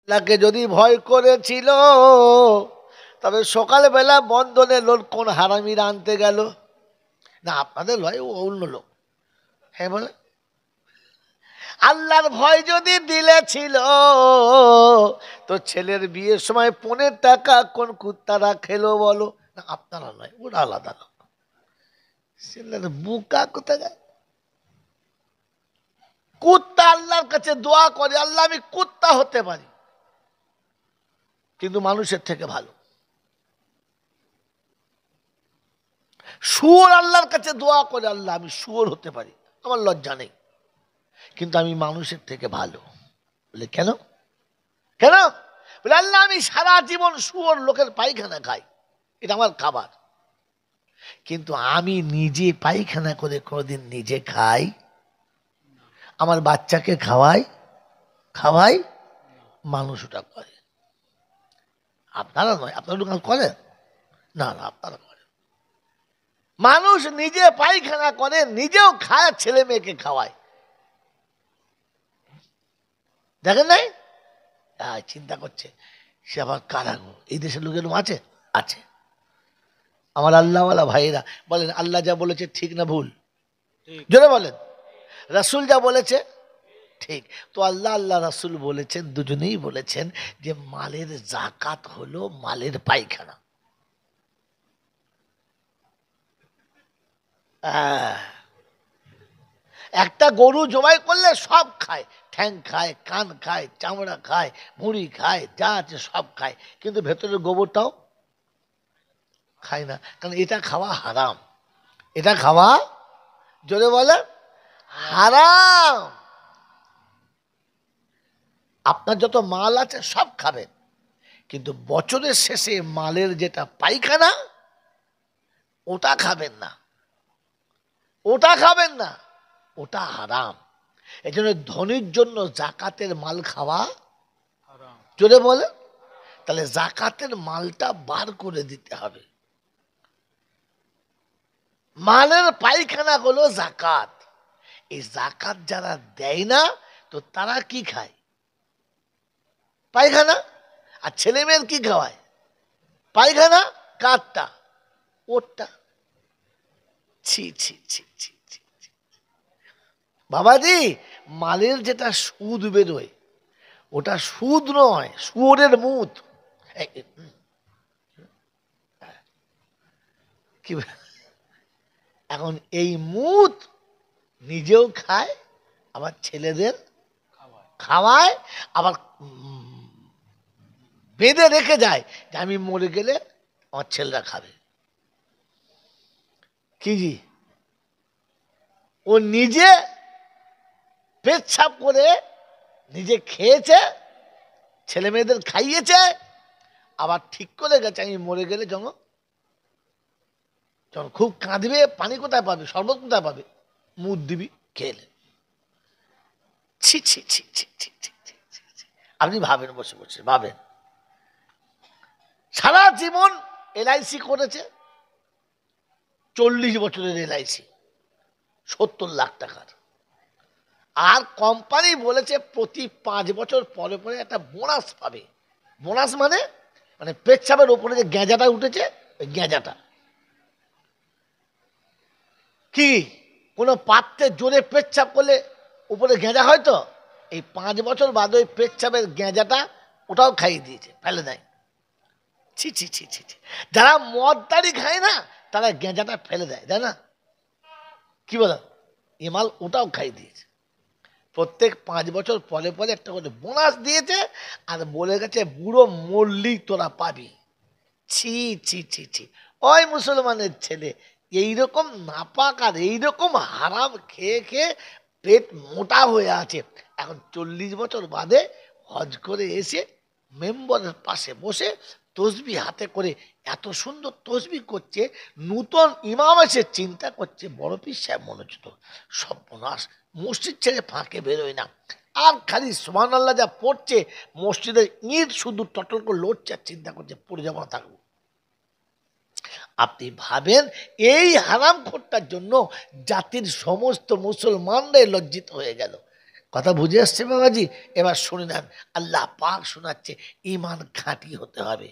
আল্লাহকে যদি ভয় করেছিল তবে সকালবেলা বন্ধনের লোক কোন হারামিরা আনতে গেল? না আপনাদের লয়, ও অন্য লোক। হ্যাঁ বলে আল্লাহর ভয় যদি দিলে ছিল তো ছেলের বিয়ের সময় 15 টাকা কোন কুত্তারা খেলো বলো? না আপনারা নয়, ওরা আলাদা লোক। ছেলের বুকা কোথায়? কুত্তা আল্লাহর কাছে দোয়া করে, আল্লাহ আমি কুত্তা হতে পারি কিন্তু মানুষের থেকে ভালো। শুয়োর আল্লাহর কাছে দোয়া করে, আল্লাহ আমি শুয়োর হতে পারি, আমার লজ্জা নেই, কিন্তু আমি মানুষের থেকে ভালো। বলে কেন? কেন? বলে আল্লাহ আমি সারা জীবন শুয়োর লোকের পায়খানা খাই, এটা আমার খাবার, কিন্তু আমি নিজে পায়খানা করে কোনোদিন নিজে খাই, আমার বাচ্চাকে খাওয়াই মানুষ ওটা করে। আপনারা নয়, আপনারা দোকান করেন না? না আপনারা করেন। মানুষ নিজে পায়খানা করে, নিজেও খায়, ছেলে মেয়েকে খাওয়ায়। দেখেন নাই? চিন্তা করছে সে আবার কারাগো, এই দেশের লোকের আছে আছে। আমার আল্লাহওয়ালা ভাইরা বলেন আল্লাহ যা বলেছে ঠিক না ভুল? জোরে বলেন। রাসূল যা বলেছে ঠিক। তো আল্লাহ রাসূল বলেছেন, দুজনেই বলেছেন যে মালের যাকাত হলো মালের পায়খানা। একটা গরু জবাই করলে সব খায়, ঠ্যাং খায়, কান খায়, চামড়া খায়, মুড়ি খায়, যা আছে সব খায়, কিন্তু ভেতরের গোবরটাও খায় না, কারণ এটা খাওয়া হারাম। এটা খাওয়া, জোরে বলে, হারাম। আপনার যত মাল আছে সব খাবেন, কিন্তু বছরের শেষে মালের যেটা পায়খানা ওটা খাবেন না, ওটা খাবেন না, ওটা হারাম। এই জন্য ধনীর জন্য জাকাতের মাল খাওয়া হারাম। জোরে বলে, তাহলে জাকাতের মালটা বার করে দিতে হবে। মালের পায়খানা হলো জাকাত। এই জাকাত যারা দেয় না তো তারা কি খায়? পায়খানা। আর ছেলে মেয়ের কি খাওয়ায়? পায়খানা। কাঠটা ওরটা। ছি ছি ছি ছি ছি। বাবাজি, মালের যেটা সুদ বেরোয় ওটা সুদ নয়, শুয়োরের মুত। কি এখন এই মুত নিজেও খায়, আবার ছেলেদের খাওয়ায়, আবার বেঁধে রেখে যায় যে আমি মরে গেলে আমার ছেলেরা খাবে। কি জি, ও নিজে পেচ্ছাপ করে নিজে খেয়েছে, ছেলে মেয়েদের খাইয়েছে, আবার ঠিক করে গেছে আমি মরে গেলে যখন খুব কাঁদবে, পানি কোথায় পাবে, শরবত কোথায় পাবে, মুদ দিবি খেলে। ছি ছি ছি ছি ছি ছি ছি। আপনি ভাবেন, বসে বসে ভাবেন, সারা জীবন LIC করেছে, 40 বছরের LIC, 70 লাখ টাকার। আর কোম্পানি বলেছে প্রতি 5 বছর পরে পরে একটা বোনাস পাবে। বোনাস মানে মানে পেচ্ছাপের উপরে যে গেঁজাটা উঠেছে, ওই গেঁজাটা কি কোনো পাত্রে জোরে পেচ্ছাপ করলে উপরে গেঁজা হয় তো, এই 5 বছর বাদে ওই পেচ্ছাপের গেঁজাটা ওটাও খাইয়ে দিয়েছে, ফেলে দেয়। ছি ছি ছি ছি ছি। যারা মদ দাড়ি খায় না তারা গেঁজাটা ফেলে দেয়, তাই না? কি বলো, এমাল ওটাও খাইয়ে দিয়েছে। প্রত্যেক 5 বছর পরে পরে একটা করে বোনাস দিয়েছে, আর বলে গেছে বুড়ো মরলি তোরা পাবি। ছি ছি ছি ছি। ওই মুসলমানের ছেলে এইরকম নাপাক আর এইরকম হারাম খেয়ে খেয়ে পেট মোটা হয়ে আছে, এখন 40 বছর বাদে হজ করে এসে মেম্বারের পাশে বসে তসবি হাতে করে এত সুন্দর তসবি করছে, নূতন ইমাম এসে চিন্তা করছে বড় পীর সাহেব মনে হচ্ছে তো সর্বনাশ, মসজিদ ছেড়ে ফাঁকে বেরোয় না, আর খালি সুবহানাল্লাহ যা পড়ছে, মসজিদের ইট শুধু টটল করে লড়ছে, আর চিন্তা করছে পড়ে যাবো না থাকবো। আপনি ভাবেন এই হারাম খোরটার জন্য জাতির সমস্ত মুসলমানরাই লজ্জিত হয়ে গেল। কথা বুঝে আসছে বাবাজি? এবার শুনে নেন, আল্লাহ পাক শোনাচ্ছে ইমান খাঁটি হতে হবে,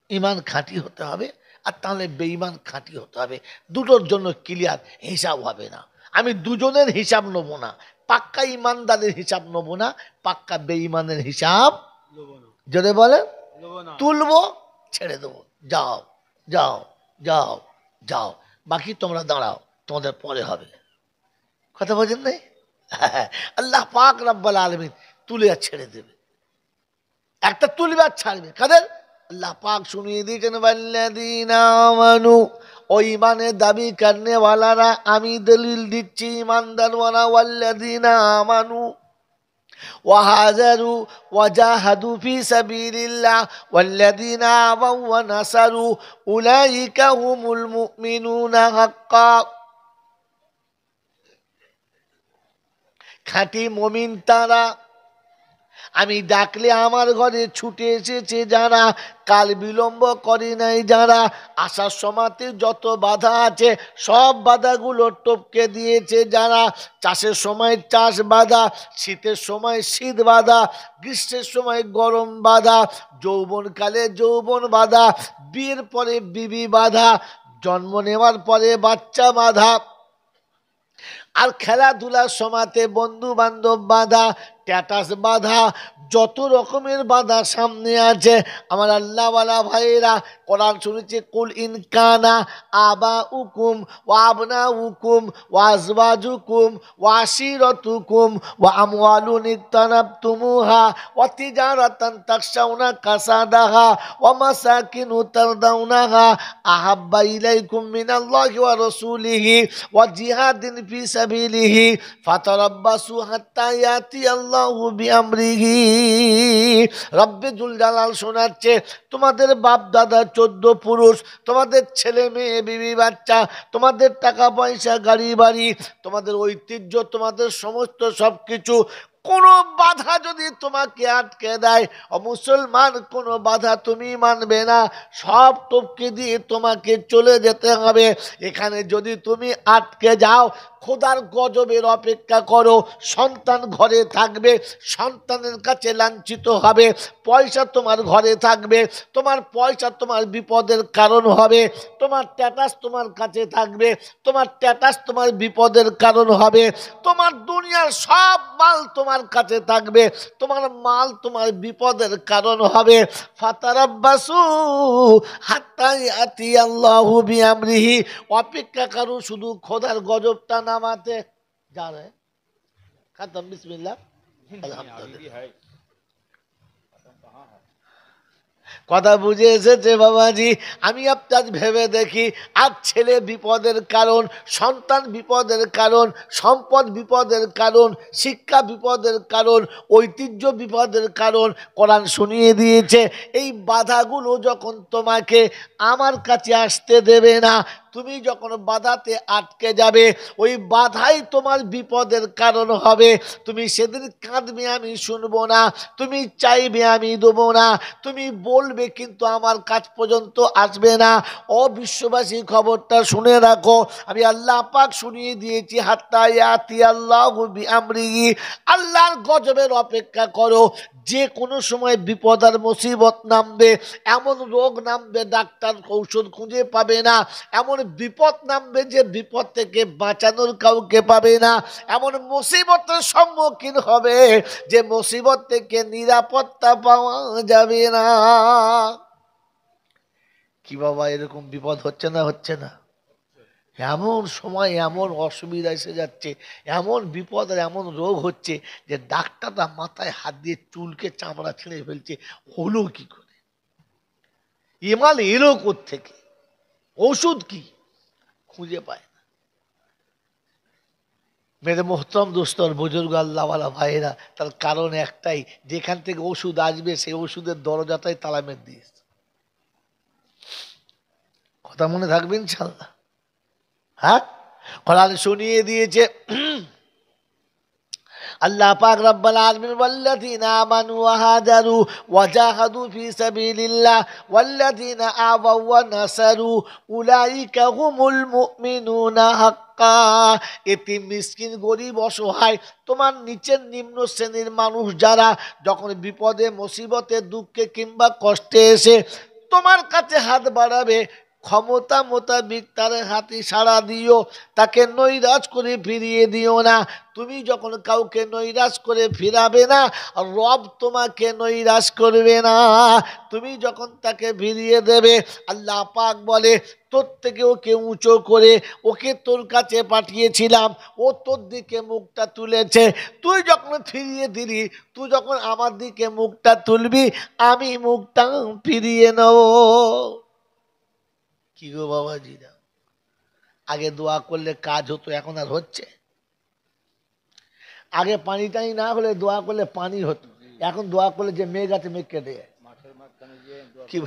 ইমান খাঁটি হতে হবে, আর তাহলে বেঈমান খাঁটি হতে হবে। দুটোর জন্য ক্লিয়ার, হিসাব হবে না। আমি দুজনের হিসাব নেবো না, পাক্কা ইমানদারের হিসাব নেবো না, পাক্কা বেঈমানের হিসাব যদি বলে তুলবো, ছেড়ে দেবো, যাও যাও যাও যাও, বাকি তোমরা দাঁড়াও, তোমাদের পরে হবে। কথা বোঝেন নাই? আল্লাহ পাক রব্বুল আলামিন তুলে আর ছেড়ে দেবে, একটা তুলবে আর ছাড়বে কাদের? আল্লাহ পাক শুনিয়ে দিয়েছেন ওয়াল্লাযীনা আমানু, ও ইমানের দাবি করনে ওয়ালারা, আমি দলিল দিচ্ছি ইমানদার ওয়ালা, ওয়াল্লাযীনা আমানু وهاجروا وجاهدوا في سبيل الله والذين آووا ونصروا أولئك هم المؤمنون حقا। খাঁটি মুমিন তারা, আমি ডাকলে আমার ঘরে ছুটে এসেছে যারা, কাল বিলম্ব করে নাই যারা, আসার সময়তে যত বাধা আছে সব বাধাগুলো টপকে দিয়েছে যারা। চাষের সময় চাষ বাধা, শীতের সময় শীত বাধা, গ্রীষ্মের সময় গরম বাধা, যৌবনকালে যৌবন বাধা, বিয়ের পরে বিবি বাধা, জন্ম নেওয়ার পরে বাচ্চা বাধা, আর খেলাধুলার সময়তে বন্ধু বান্ধব বাধা, স্ট্যাটাস বাধা, যত রকমের বাধা সামনে আছে আমার আল্লাহওয়ালা ভাইয়েরা। কোরআন শুনেছে কুল ইন কানা আবা উকুম ওয়া আবনা উকুম ওয়া আজওয়াজুকুম ওয়া আশিরাতুকুম ওয়া আমওয়ালুন ইকতারাবতুমুহা ওয়া তিজারাতান তাখশাউনা কাসাদাহা ওয়া মাসাকিনু তারদাউনাহা আহাব্বা ইলাইকুম মিনাল্লাহি ওয়া রাসূলিহি ওয়া জিহাদিন ফি সাবিলিহি ফাতারাব্বাসু হাত্তা ইয়াতি আল্লাহু বিআমরিহি। রব্বে জুল জালাল শোনাচ্ছে তোমাদের বাপ দাদা 14 পুরুষ, তোমাদের ছেলে মেয়ে বিবি বাচ্চা, তোমাদের টাকা পয়সা গাড়ি বাড়ি, তোমাদের ঐতিহ্য, তোমাদের সমস্ত সবকিছু, কোনো বাধা যদি তোমাকে আটকে দেয়, মুসলমান কোনো বাধা তুমি মানবে না, সব টপকে দিয়ে তোমাকে চলে যেতে হবে। এখানে যদি তুমি আটকে যাও, খোদার গজবের অপেক্ষা করো। সন্তান ঘরে থাকবে, সন্তানের কাছে লাঞ্ছিত হবে, পয়সা তোমার ঘরে থাকবে, তোমার পয়সা তোমার বিপদের কারণ হবে, তোমার স্ট্যাটাস তোমার কাছে থাকবে, তোমার স্ট্যাটাস তোমার বিপদের কারণ হবে, তোমার দুনিয়ার সব মাল তোমার কাছে থাকবে, তোমার মাল তোমার বিপদের কারণ হবে। ফাতারাব্বাসু হাত্তা ইয়াতি আল্লাহু বিআমরিহি, অপেক্ষা করো শুধু খোদার গজবটা নামাতে। জানে খতম, বিসমিল্লাহ, আলহামদুলিল্লাহ। কথা বুঝে এসেছে বাবাজি? আমি আপনার ভেবে দেখি, আজ ছেলে বিপদের কারণ, সন্তান বিপদের কারণ, সম্পদ বিপদের কারণ, শিক্ষা বিপদের কারণ, ঐতিহ্য বিপদের কারণ। কোরআন শুনিয়ে দিয়েছে এই বাধাগুলো যখন তোমাকে আমার কাছে আসতে দেবে না, তুমি যখন বাধাতে আটকে যাবে, ওই বাধাই তোমার বিপদের কারণ হবে। তুমি সেদিন কাঁদবে, আমি শুনবো না, তুমি চাইবে, আমি দেবো না, তুমি বলবে কিন্তু আমার কাছ পর্যন্ত আসবে না। ও বিশ্ববাসী, খবরটা শুনে রাখো, আমি আল্লাহ পাক শুনিয়ে দিয়েছি হাত্তা ইয়াতি আল্লাহু বিআমরিহি, আল্লাহর গজবের অপেক্ষা করো। যে কোনো সময় বিপদ আর মুসিবত নামবে, এমন রোগ নামবে ডাক্তার ঔষধ খুঁজে পাবে না, এমন বিপদ নামবে যে বিপদ থেকে বাঁচানোর কাউকে পাবে না, এমন মুসিবতের সম্মুখীন হবে যে মুসিবত থেকে নিরাপত্তা পাওয়া যাবে না। কি বাবা, এরকম বিপদ হচ্ছে না? হচ্ছে না? এমন সময় এমন অসুবিধা এসে যাচ্ছে, এমন বিপদ আর এমন রোগ হচ্ছে যে ডাক্তাররা মাথায় হাত দিয়ে চুলকে চামড়া ছিঁড়ে ফেলছে। হলো কি করে? এমাল এলো কোত্থেকে? ওষুধ কি খুঁজে পায় না। মেরে মোহতরম দোস্তর বুজুর্গ আল্লাহওয়ালা ভাইয়েরা, তার কারণ একটাই, যেখান থেকে ওষুধ আসবে সেই ওষুধের দরজাটাই তালা মেরে দিয়েছে। কথা মনে থাকবে ইনশাল্লাহ? হ্যাঁ, কোরআন শুনিয়ে দিয়েছে আল্লাহ পাক রব্বুল আলামিন, ওয়াল্লাযীনা আমানু ওয়া হাজারু ওয়া জাহাদু ফি সাবিলিল্লাহ ওয়াল্লাযীনা আওয়াউ ওয়া নাসারু উলাইকা হুমুল মুমিনুনা হাক্কান। হাক্কা। এতিম মিসকিন গরিব অসহায় তোমার নিচের নিম্ন শ্রেণীর মানুষ যারা যখন বিপদে মুসিবতে দুঃখে কিংবা কষ্টে এসে তোমার কাছে হাত বাড়াবে, ক্ষমতা মোতাবিক তার হাতে সাড়া দিও, তাকে নৈরাশ করে ফিরিয়ে দিও না। তুমি যখন কাউকে নৈরাশ করে ফিরাবে না, রব তোমাকে নৈরাশ করবে না। তুমি যখন তাকে ফিরিয়ে দেবে, আল্লাহ পাক বলে তোর থেকে ওকে উঁচু করে ওকে তোর কাছে পাঠিয়েছিলাম, ও তোর দিকে মুখটা তুলেছে, তুই যখন ফিরিয়ে দিলি, তুই যখন আমার দিকে মুখটা তুলবি, আমি মুখটা ফিরিয়ে নেব। কি গো বাবাজিরা, আগে দোয়া করলে কাজ হতো, এখন আর হচ্ছে? আগে পানি টানি না হলে দোয়া করলে পানি হতো, এখন দোয়া করলে যে মেঘ আছে মেঘ কেটে যায়। কি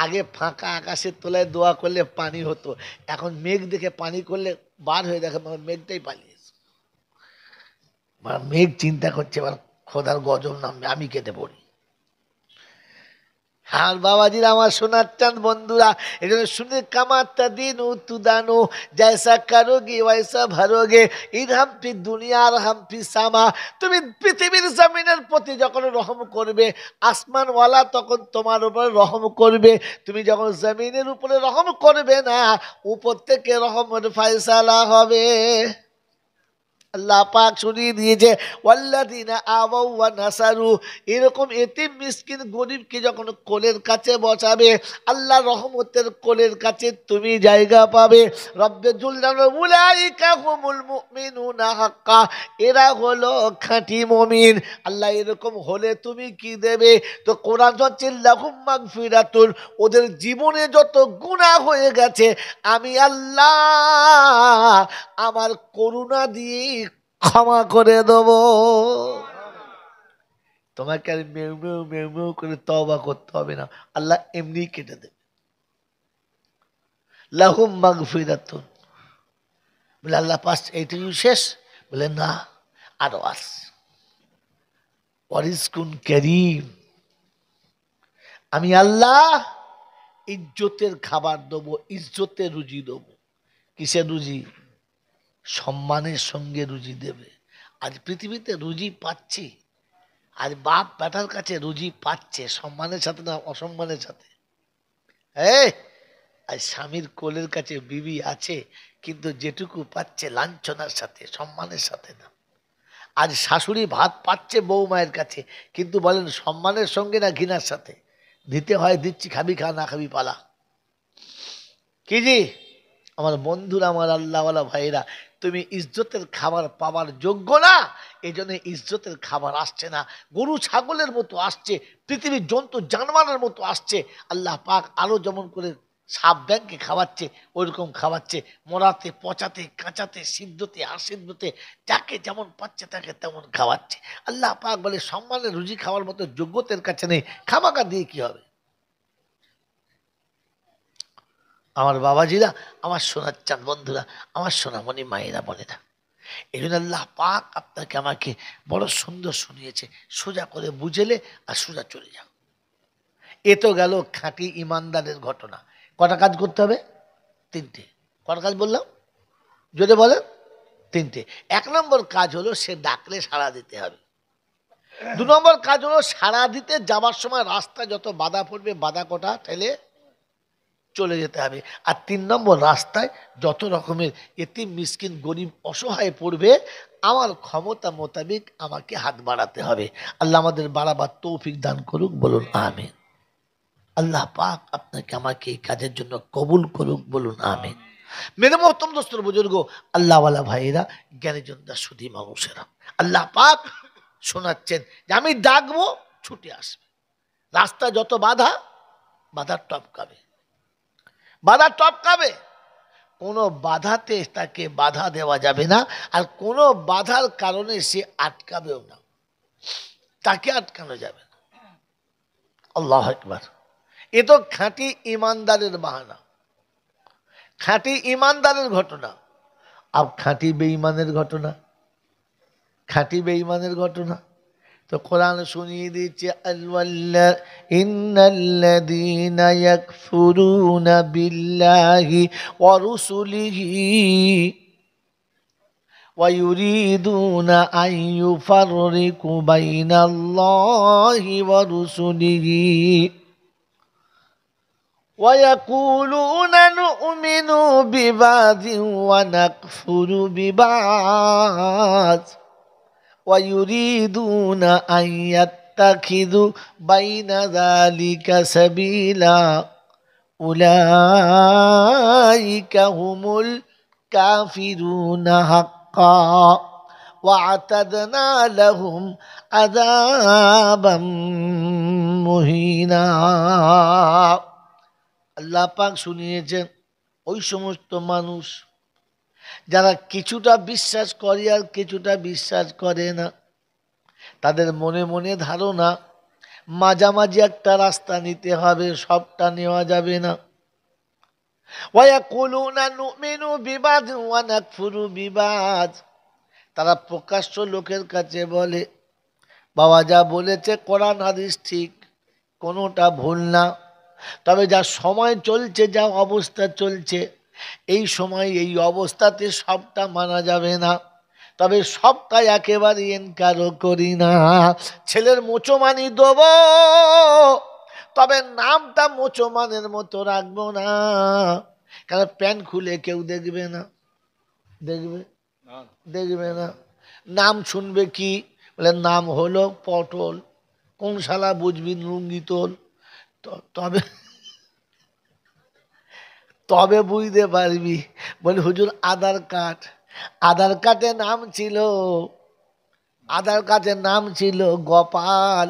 আগে ফাঁকা আকাশের তলায় দোয়া করলে পানি হতো, এখন মেঘ দেখে পানি করলে বার হয়ে দেখে মেঘটাই পালিয়েছে। মেঘ চিন্তা করছে এবার খোদার গজব নামবে, আমি কেটে পড়ি। আর বাবাজিরা, আমার সোনার চাঁদ বন্ধুরা, এই জন্য শুনে কামাতা দিন তু দানো, জয়সা কারোগে ওয়াইসা ভরোগে, ইরহামপি দুনিয়ার হামপি সামা। তুমি পৃথিবীর জমিনের প্রতি যখন রহম করবে, আসমানওয়ালা তখন তোমার উপরে রহম করবে। তুমি যখন জমিনের উপরে রহম করবে না, উপর থেকে রহমের ফয়সালা হবে। আল্লাহ পাক শুনিয়ে দিয়েছে, ওয়াল্লাযিনা আওয়াউ ওয়া নাসারু। এরকম এতিম মিসকিন গরিবকে যখন কোলের কাছে বসাবে, আল্লাহ রহমতের কোলের কাছে তুমি জায়গা পাবে। রব্বে জুল্লানা উলাইকা হুমুল মুমিনুনা হাক্কা। এরা হলো খাঁটি মুমিন। আল্লাহ এরকম হলে তুমি কি দেবে? তো কোরআন হচ্ছে লাহুম মাগফিরাতুন, ওদের জীবনে যত গুনাহ হয়ে গেছে আমি আল্লাহ আমার করুণা দিয়ে ক্ষমা করে দেব। তোমাকে আর মেউ মেউ মেউ মেউ করে তওবা করতে হবে না, আল্লাহ এমনি কেটে দেবে। লাহুম মাগফিরাতুন, বলে আল্লাহ পাস এইটুকু শেষ? বলে না, আরো আস। ওয়ারিজকুন কারীম, আমি আল্লাহ ইজ্জতের খাবার দেবো, ইজ্জতের রুজি দেবো। কিসের রুজি? সম্মানের সঙ্গে রুজি দেবে। আজ পৃথিবীতে রুজি পাচ্ছি, আজ বাপ বেটার কাছে রুজি পাচ্ছে, সম্মানের সাথে না অসম্মানের সাথে। আজ স্বামীর কোলের কাছে বিবি আছে, কিন্তু যেটুকু পাচ্ছে লাঞ্ছনার সাথে, সম্মানের সাথে না। আজ শাশুড়ি ভাত পাচ্ছে বউ মায়ের কাছে, কিন্তু বলেন সম্মানের সঙ্গে না ঘৃণার সাথে? দিতে হয় দিচ্ছি, খাবি খা, না খাবি পালা। কি জি আমার বন্ধুরা, আমার আল্লাহওয়ালা ভাইরা, তুমি ইজ্জতের খাবার পাওয়ার যোগ্য না, এই জন্য ইজ্জতের খাবার আসছে না। গরু ছাগলের মতো আসছে, পৃথিবীর জন্তু জানোয়ারের মতো আসছে। আল্লাহ পাক আরো যেমন করে সাপ ব্যাংকে খাওয়াচ্ছে, ওইরকম খাওয়াচ্ছে, মরাতে পচাতে কাঁচাতে সিদ্ধতে আসিদ্ধতে, যাকে যেমন পাচ্ছে তাকে তেমন খাওয়াচ্ছে। আল্লাহ পাক বলে সম্মানের রুজি খাওয়ার মতো যোগ্যতার কাছে নেই, খামাকা দিয়ে কি হবে? আমার বাবাজিরা, আমার সোনার চাঁদ বন্ধুরা, আমার সোনামণি মায়েরা, বলে না, এই জন্য আল্লাহ পাক আপনাকে আমাকে বড় সুন্দর শুনিয়েছে, সোজা করে বুঝেলে আর সোজা চলে যাও। এ তো গেল খাঁটি ইমানদারের ঘটনা। কটা কাজ করতে হবে? তিনটে। কটা কাজ বললাম? যদি বলেন তিনটে। এক নম্বর কাজ হলো সে ডাকলে সাড়া দিতে হবে। দু নম্বর কাজ হলো সাড়া দিতে যাবার সময় রাস্তা যত বাধা পড়বে বাধা কটা ঠেলে চলে যেতে হবে। আর তিন নম্বর, রাস্তায় যত রকমের এতিম মিসকিন গরিব অসহায় পড়বে, আমার ক্ষমতা মোতাবেক আমাকে হাত বাড়াতে হবে। আল্লাহ আমাদের বাড়াবার তৌফিক দান করুক, বলুন আমিন। আল্লাহ পাক আপনাকে আমাকে এই কাজের জন্য কবুল করুক, বলুন আমিন। মেরে মহতম দোস্তর বুজুর্গ, আল্লাহওয়ালা ভাইয়েরা, জ্ঞানীজনরা, সুধী মানুষেরা, আল্লাহ পাক শোনাচ্ছেন যে আমি ডাকবো ছুটে আসবে। রাস্তা যত বাধা, বাধা টপকাবে, বাধা টপকাবে। কোনো বাধাতে তাকে বাধা দেওয়া যাবে না, আর কোনো বাধার কারণে সে আটকাবেও না, তাকে আটকানো যাবে না। আল্লাহু আকবার। এ তো খাঁটি ইমানদারের বাহানা, খাঁটি ইমানদারের ঘটনা। আর খাঁটি বেঈমানের ঘটনা, খাঁটি বেঈমানের ঘটনা। তো কোরআন শুনিয়ে দিচ্ছে ইন্নাল্লাযীনা ইয়াকফুরুনা বিল্লাহি ওয়া রুসুলিহি ওয়া ইউরিদুনা আন ইউফাররিকু বাইনাল্লাহি ওয়া রুসুলিহি ওয়া ইয়াকুলুনা নু'মিনু বিবাযিন ওয়া নাকফুরু বিবায ويريدون أن يتخذوا بين ذلك سبيلا أولئك هم الكافرون حقا وأعتدنا لهم عذابا مهينا আল্লাহ পাক শুনিয়েছেন ওই সমস্ত মানুষ যারা কিছুটা বিশ্বাস করে আর কিছুটা বিশ্বাস করে না, তাদের মনে মনে ধারণা মাঝামাঝি একটা রাস্তা নিতে হবে, সবটা নেওয়া যাবে না। ওয়ায়াকুলুনা নুমিনু বিবাদ ওয়া নাকফুরু বিবাদ, তারা প্রকাশ্য লোকের কাছে বলে বাবা যা বলেছে কোরআন হাদিস ঠিক, কোনোটা ভুল না, তবে যা সময় চলছে, যা অবস্থা চলছে, এই সময় এই অবস্থাতে সবটা মানা যাবে না, তবে সবটাই একেবারে ইনকারও করি না। ছেলের মোচমানি দেব, তবে নামটা মোচমানের মতো রাখবো না, কারণ প্যান্ট খুলে কেউ দেখবে না, দেখবে না। নাম শুনবে কি বলে, নাম হলো পটল, কোন শালা বুঝবি লুঙ্গি তোল, তবে তবে বুঝতে পারবি। বলি হুজুর আধার কার্ড, আধার কার্ডের নাম ছিল, আধার কার্ডের নাম ছিল গোপাল,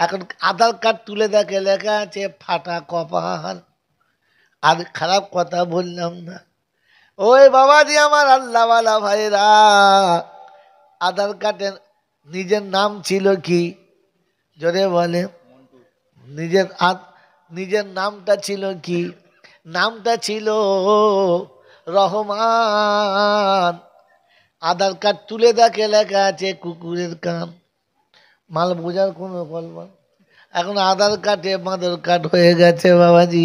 এখন আধার কার্ড তুলে দেখে লেখা আছে ফাটা কপাল। আর খারাপ কথা বললাম না। ওই বাবাজি আমার আল্লাহওয়ালা ভাইরা, আধার কার্ডের নিজের নাম ছিল কি জোরে বলে, নিজের নামটা ছিল কি? নামটা ছিল রহমান। আধার কার্ড তুলে দেখে লেখা আছে কুকুরের কান। মাল বোঝার কোনো কল্পনা, এখন আধার কার্ডে মাদার কার্ড হয়ে গেছে বাবাজি।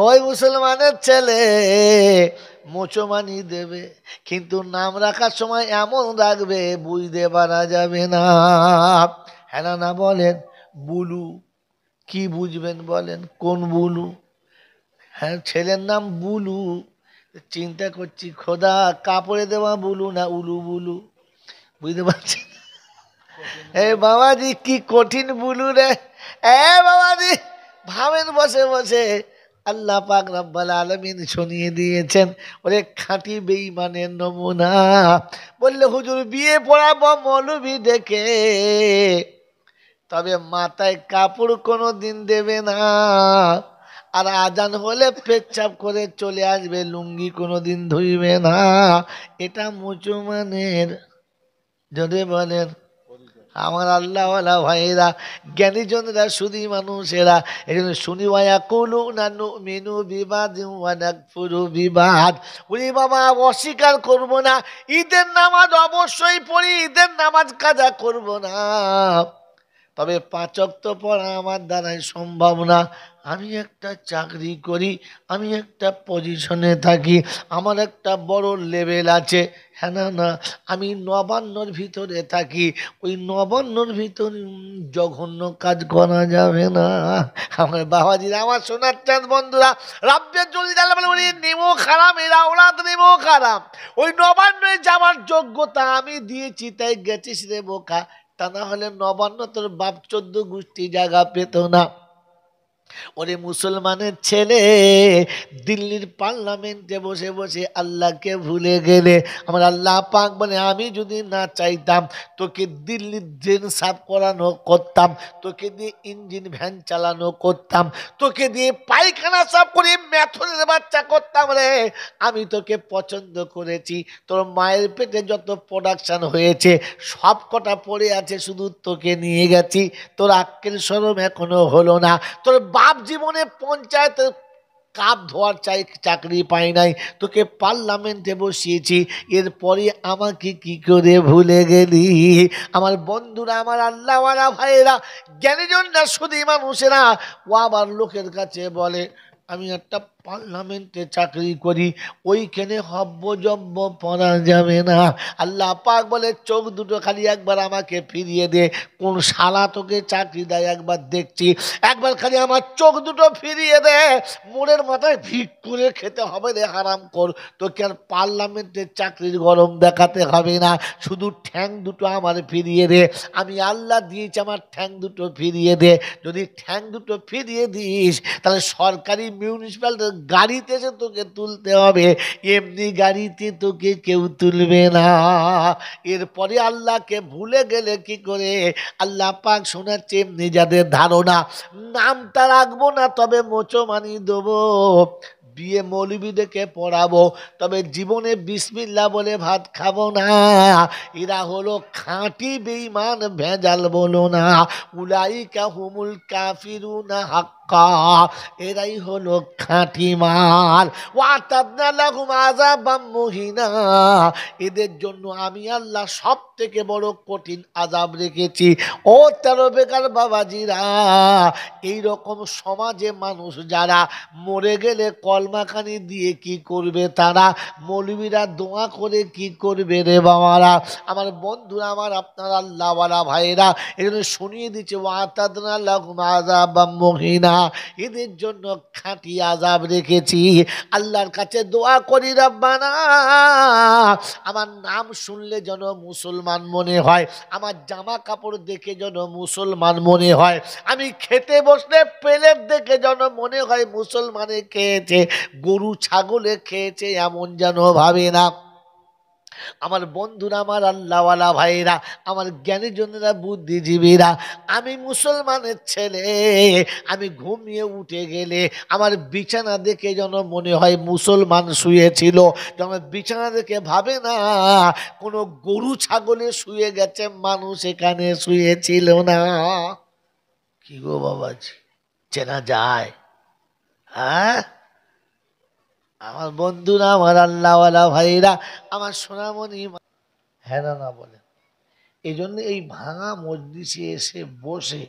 ওই মুসলমানের ছেলে মোচমানি দেবে, কিন্তু নাম রাখার সময় এমন রাখবে বুঝতে পারা যাবে না। হ্যাঁ না বলেন, বুলু কি বুঝবেন বলেন, কোন বুলু? হ্যাঁ ছেলের নাম বুলু, চিন্তা করছি খোদা কাপড়ে দেওয়া বুলু না উলু বুলু, বুঝতে পারছেন? এ বাবাজি কি কঠিন বুলু রে। এ বাবাজি ভাবেন বসে বসে, আল্লাহ পাক রব্বুল আলামিন শুনিয়ে দিয়েছেন ওরে খাঁটি বেঈমানের নমুনা। বললে হুজুর বিয়ে পড়াবো মৌলবি ডেকে, তবে মাথায় কাপড় কোনো দিন দেবে না, আর আজান হলে পেচ্ছাপ করে চলে আসবে, লুঙ্গি কোনোদিন ধুইবে না। এটা মুসলমানের, যদি বলেন আমার আল্লাহওয়ালা ভাইরা জ্ঞানীজনেরা শুধু মানুষেরা এজন্য শুনি ওয়ায়াকুলুনা নুমিনু বিবাদিন ওয়া নাকফুরু বিবাদ। ওরে বাবা অস্বীকার করব না, ঈদের নামাজ অবশ্যই পড়ি, ঈদের নামাজ কাজা করব না, তবে 5 ওয়াক্ত পড়া আমার দ্বারাই সম্ভব না। আমি একটা চাকরি করি, আমি একটা পজিশনে থাকি, আমার একটা বড় লেভেল আছে। হ্যাঁ না আমি নবান্নর ভিতরে থাকি, ওই নবান্নর ভিতর জঘন্য কাজ করা যাবে না। আমার বাবাজিরা, আমার সোনার চাঁদ বন্ধুরা, রাব্বে জলদি জানলে বলে নেমো খারাপ, এরা ওলাদ নেমো খারাপ। ওই নবান্নে যাওয়ার যোগ্যতা আমি দিয়েছি, তাই গেছিস রে বোকা, তা না হলে নবান্ন তোর বাপ 14 গোষ্ঠী জায়গা পেত না। ওরে মুসলমানের ছেলে, দিল্লির পার্লামেন্টে বসে বসে আল্লাহকে ভুলে গেলে। আমার আল্লাহ পাক বলে আমি যদি না চাইতাম তোকে দিল্লির ড্রেন সাফ করানো করতাম, তোকে দিয়ে ইঞ্জিন ভ্যান চালানো করতাম, তোকে দিয়ে পায়খানা সাফ করে মেথরের বাচ্চা করতাম রে। আমি তোকে পছন্দ করেছি, তোর মায়ের পেটে যত প্রোডাকশন হয়েছে সব কটা পড়ে আছে, শুধু তোকে নিয়ে গেছি। তোর আক্কেল শরম এখনো হলো না, তোর বাপ জীবনে পঞ্চায়েত কাপ ধোয়ার চাকরি পাই নাই, তোকে পার্লামেন্টে বসিয়েছি, এরপরে আমাকে কি করে ভুলে গেলি? আমার বন্ধুরা, আমার আল্লাহওয়ালা ভাইয়েরা, জ্ঞানীজনরা, শুধু মানুষেরা, ও আবার লোকের কাছে বলে আমি একটা পার্লামেন্টে চাকরি করি, ওইখানে হব্য জব্য পড়া যাবে না। আল্লাহ পাক বলে চোখ দুটো খালি একবার আমাকে ফিরিয়ে দে, কোন শালা তোকে চাকরি দেয় একবার দেখছি, একবার খালি আমার চোখ দুটো ফিরিয়ে দে, মোড়ের মাথায় ভিড় করে খেতে হবে রে হারাম কর, তোকে আর পার্লামেন্টের চাকরির গরম দেখাতে হবে না, শুধু ঠ্যাং দুটো আমার ফিরিয়ে দে, আমি আল্লাহ দিয়েছি আমার ঠ্যাং দুটো ফিরিয়ে দে। যদি ঠ্যাং দুটো ফিরিয়ে দিস তাহলে সরকারি মিউনিসিপ্যাল গাড়িতে এসে তোকে তুলতে হবে, এমনি গাড়িতে তোকে কেউ তুলবে না। এরপরে আল্লাহকে ভুলে গেলে কি করে? আল্লাহ পাক শোনাচ্ছে এমনি যাদের ধারণা নামটা রাখবো না তবে মোচো মানি দেবো, বিয়ে মৌলবি ডেকে পড়াবো তবে জীবনে বিসমিল্লাহ বলে ভাত খাবো না, এরা হলো খাঁটি বেঈমান, ভেজাল বলো না, উলাইকা হুমুল কাফিরুনা হাক্কা, এরাই হলো খাঁটি মাল। ওয়াতাদনা লাহুম আযাবাম মুহিনা, এদের জন্য আমি আল্লাহ সব থেকে বড় কঠিন আযাব রেখেছি। ও তেরো বেকার বাবাজিরা, এইরকম সমাজে মানুষ যারা মরে গেলে কলমাখানি দিয়ে কি করবে তারা? মৌলবীরা দোয়া করে কি করবে রে বাবারা? আমার বন্ধুরা, আমার আপনার আল্লাহওয়ালা ভাইরা, এজন্য শুনিয়ে দিচ্ছে ওয়াতাদনা লাহুম আযাবাম মুহিনা, এদের জন্য খাঁটি আযাব রেখেছি। আল্লাহর কাছে দোয়া করি রব্বানা আমার নাম শুনলে যেন মুসলমান মনে হয়, আমার জামা কাপড় দেখে যেন মুসলমান মনে হয়, আমি খেতে বসলে প্লেট দেখে যেন মনে হয় মুসলমানে খেয়েছে, গরু ছাগলে খেয়েছে এমন যেন ভাবে না। আমার বন্ধুরা, আমার আল্লাহওয়ালা ভাইরা, আমার জ্ঞানীজনেরা, বুদ্ধিজীবীরা, আমি মুসলমানের ছেলে, আমি ঘুমিয়ে উঠে গেলে আমার বিছানা দেখে যেন মনে হয় মুসলমান শুয়েছিল, যেন বিছানা দেখে ভাবে না কোনো গরু ছাগলে শুয়ে গেছে, মানুষ এখানে শুয়েছিল না। কি গো বাবাজি, চেনা যায়? হ্যাঁ আমার বন্ধুরা, আমার আল্লাহওয়ালা ভাইরা, আমার সোনামণি, হ্যাঁ না বলে। এই জন্য এই ভাঙা মজলিসে এসে বসে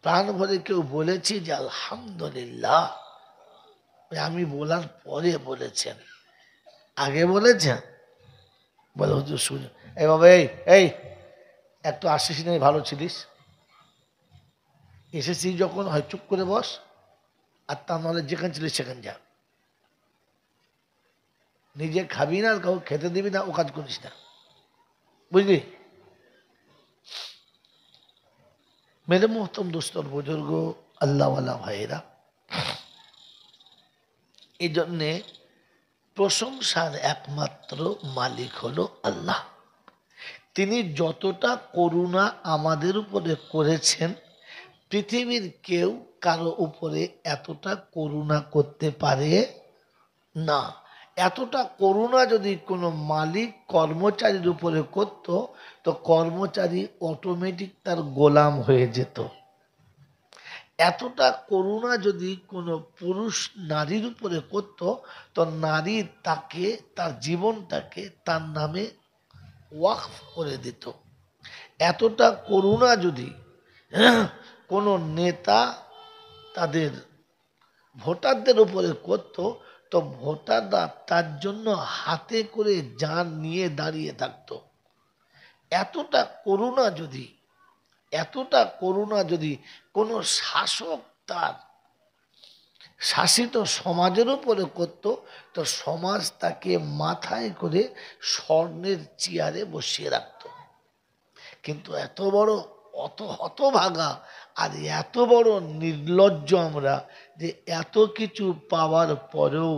প্রাণ ভরে কেউ বলেছি যে আলহামদুলিল্লাহ, আমি বলার পরে বলেছেন, আগে বলেছেন বলে হুজুর শুনে এই বাবা এই এই একটু আসিস নাই, ভালো ছিলিস, এসেছি যখন হয় চুপ করে বস, আর তা নাহলে যেখানে ছিলিস সেখানে যা, নিজে খাবি না আর কাউ খেতে দিবি না, ও কাজ করিস না, বুঝলি? মেরে মোহতম দোস্তর বুজুর্গ আল্লাহওয়ালা ভাইয়েরা, এই জন্যে প্রশংসার একমাত্র মালিক হলো আল্লাহ। তিনি যতটা করুণা আমাদের উপরে করেছেন, পৃথিবীর কেউ কারো উপরে এতটা করুণা করতে পারে না। এতটা করুণা যদি কোনো মালিক কর্মচারীর উপরে করত, তো কর্মচারী অটোমেটিক তার গোলাম হয়ে যেত। এতটা করুণা যদি কোনো পুরুষ নারীর উপরে করত, তো নারী তাকে, তার জীবনটাকে তার নামে ওয়াকফ করে দিত। এতটা করুণা যদি কোনো নেতা তাদের ভোটারদের উপরে করত, তো ভোটাররা তার জন্য হাতে করে জান নিয়ে দাঁড়িয়ে থাকতো। এতটা করুণা যদি, এতটা করুণা যদি কোনো শাসক তার শাসিত সমাজের উপরে করত, তো সমাজ তাকে মাথায় করে স্বর্ণের চেয়ারে বসিয়ে রাখত। কিন্তু এত বড় অত হতভাগা আর এত বড় নির্লজ্জ আমরা যে এত কিছু পাওয়ার পরেও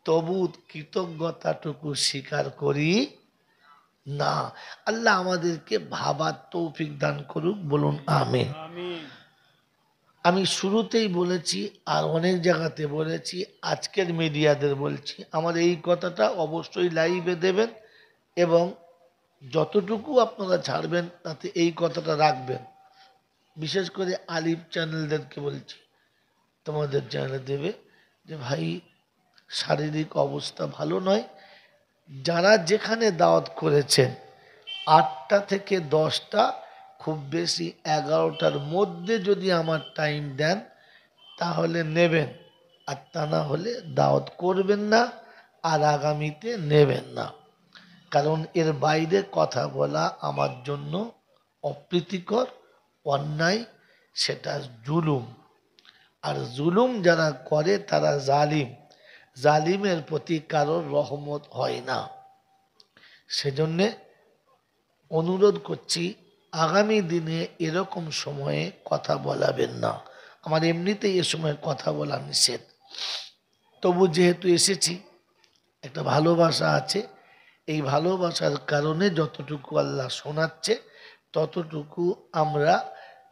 তবু কৃতজ্ঞতাটুকু স্বীকার করি না। আল্লাহ আমাদেরকে ভাবার তৌফিক দান করুক, বলুন আমিন। আমি শুরুতেই বলেছি আর অনেক জায়গাতে বলেছি, আজকের মিডিয়াদের বলছি, আমার এই কথাটা অবশ্যই লাইভে দেবেন এবং যতটুকু আপনারা ছাড়বেন তাতে এই কথাটা রাখবেন। বিশেষ করে আলিফ চ্যানেলদেরকে বলছি, তোমাদের চ্যানেলে দেবে যে ভাই শারীরিক অবস্থা ভালো নয়, যারা যেখানে দাওয়াত করেছেন 8টা থেকে 10টা, খুব বেশি 11টার মধ্যে যদি আমার টাইম দেন তাহলে নেবেন, আর তা না হলে দাওয়াত করবেন না, আর আগামীতে নেবেন না। কারণ এর বাইরে কথা বলা আমার জন্য অপ্রীতিকর, অন্যায়, সেটা জুলুম। আর জুলুম যারা করে তারা জালিম, জালিমের প্রতি কারোর রহমত হয় না। সেজন্যে অনুরোধ করছি, আগামী দিনে এরকম সময়ে কথা বলাবেন না। আমার এমনিতেই এ সময় কথা বলা নিষেধ, তবু যেহেতু এসেছি, একটা ভালোবাসা আছে, এই ভালোবাসার কারণে যতটুকু আল্লাহ শোনাচ্ছে ততটুকু আমরা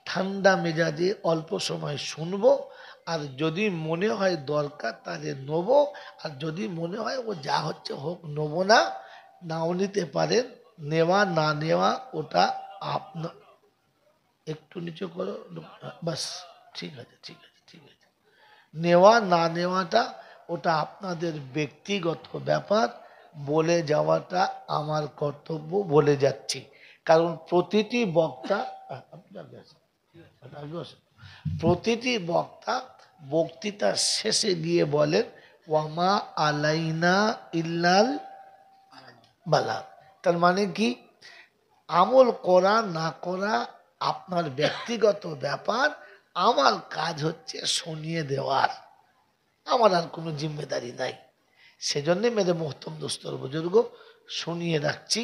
ঠান্ডা মেজাজে অল্প সময় শুনবো। আর যদি মনে হয় দরকার তাহলে নেবো, আর যদি মনে হয় ও যা হচ্ছে হোক নেবো না, নাও নিতে পারেন। নেওয়া না নেওয়া ওটা আপনার, একটু নিচে করো, বাস, ঠিক আছে ঠিক আছে ঠিক আছে। নেওয়া না নেওয়াটা ওটা আপনাদের ব্যক্তিগত ব্যাপার, বলে যাওয়াটা আমার কর্তব্য, বলে যাচ্ছি। কারণ প্রতিটি বক্তা, প্রতিটি বক্তা বক্তৃতার শেষে গিয়ে বলেন ওয়ামা আলাইনা ইল্লাল বালাগ। তার মানে কি, আমল করা না করা আপনার ব্যক্তিগত ব্যাপার, আমার কাজ হচ্ছে শুনিয়ে দেওয়ার, আমার আর কোনো জিম্মেদারি নাই। সেজন্য মেরে মোহতম দোস্তর বুজুর্গ, শুনিয়ে রাখছি,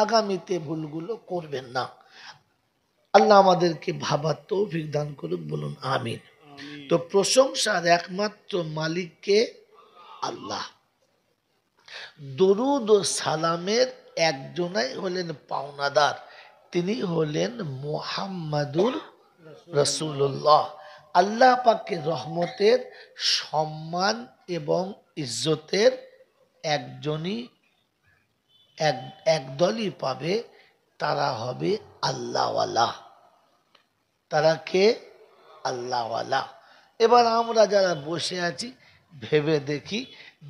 আগামীতে ভুলগুলো করবেন না। আল্লাহ আমাদেরকে ভাবার তৌফিক দান করুক, বলুন আমিন। তো প্রশংসার একমাত্র মালিককে আল্লাহ, দরুদ ও সালামের একজনাই হলেন পাওনাদার, তিনি হলেন মুহাম্মাদুর রাসূলুল্লাহ। আল্লাহ পাকের রহমতের, সম্মান এবং ইজ্জতের একজনই, একদলই পাবে, তারা হবে আল্লাহওয়ালা। তারা কে? আল্লাহওয়ালা। এবার আমরা যারা বসে আছি ভেবে দেখি,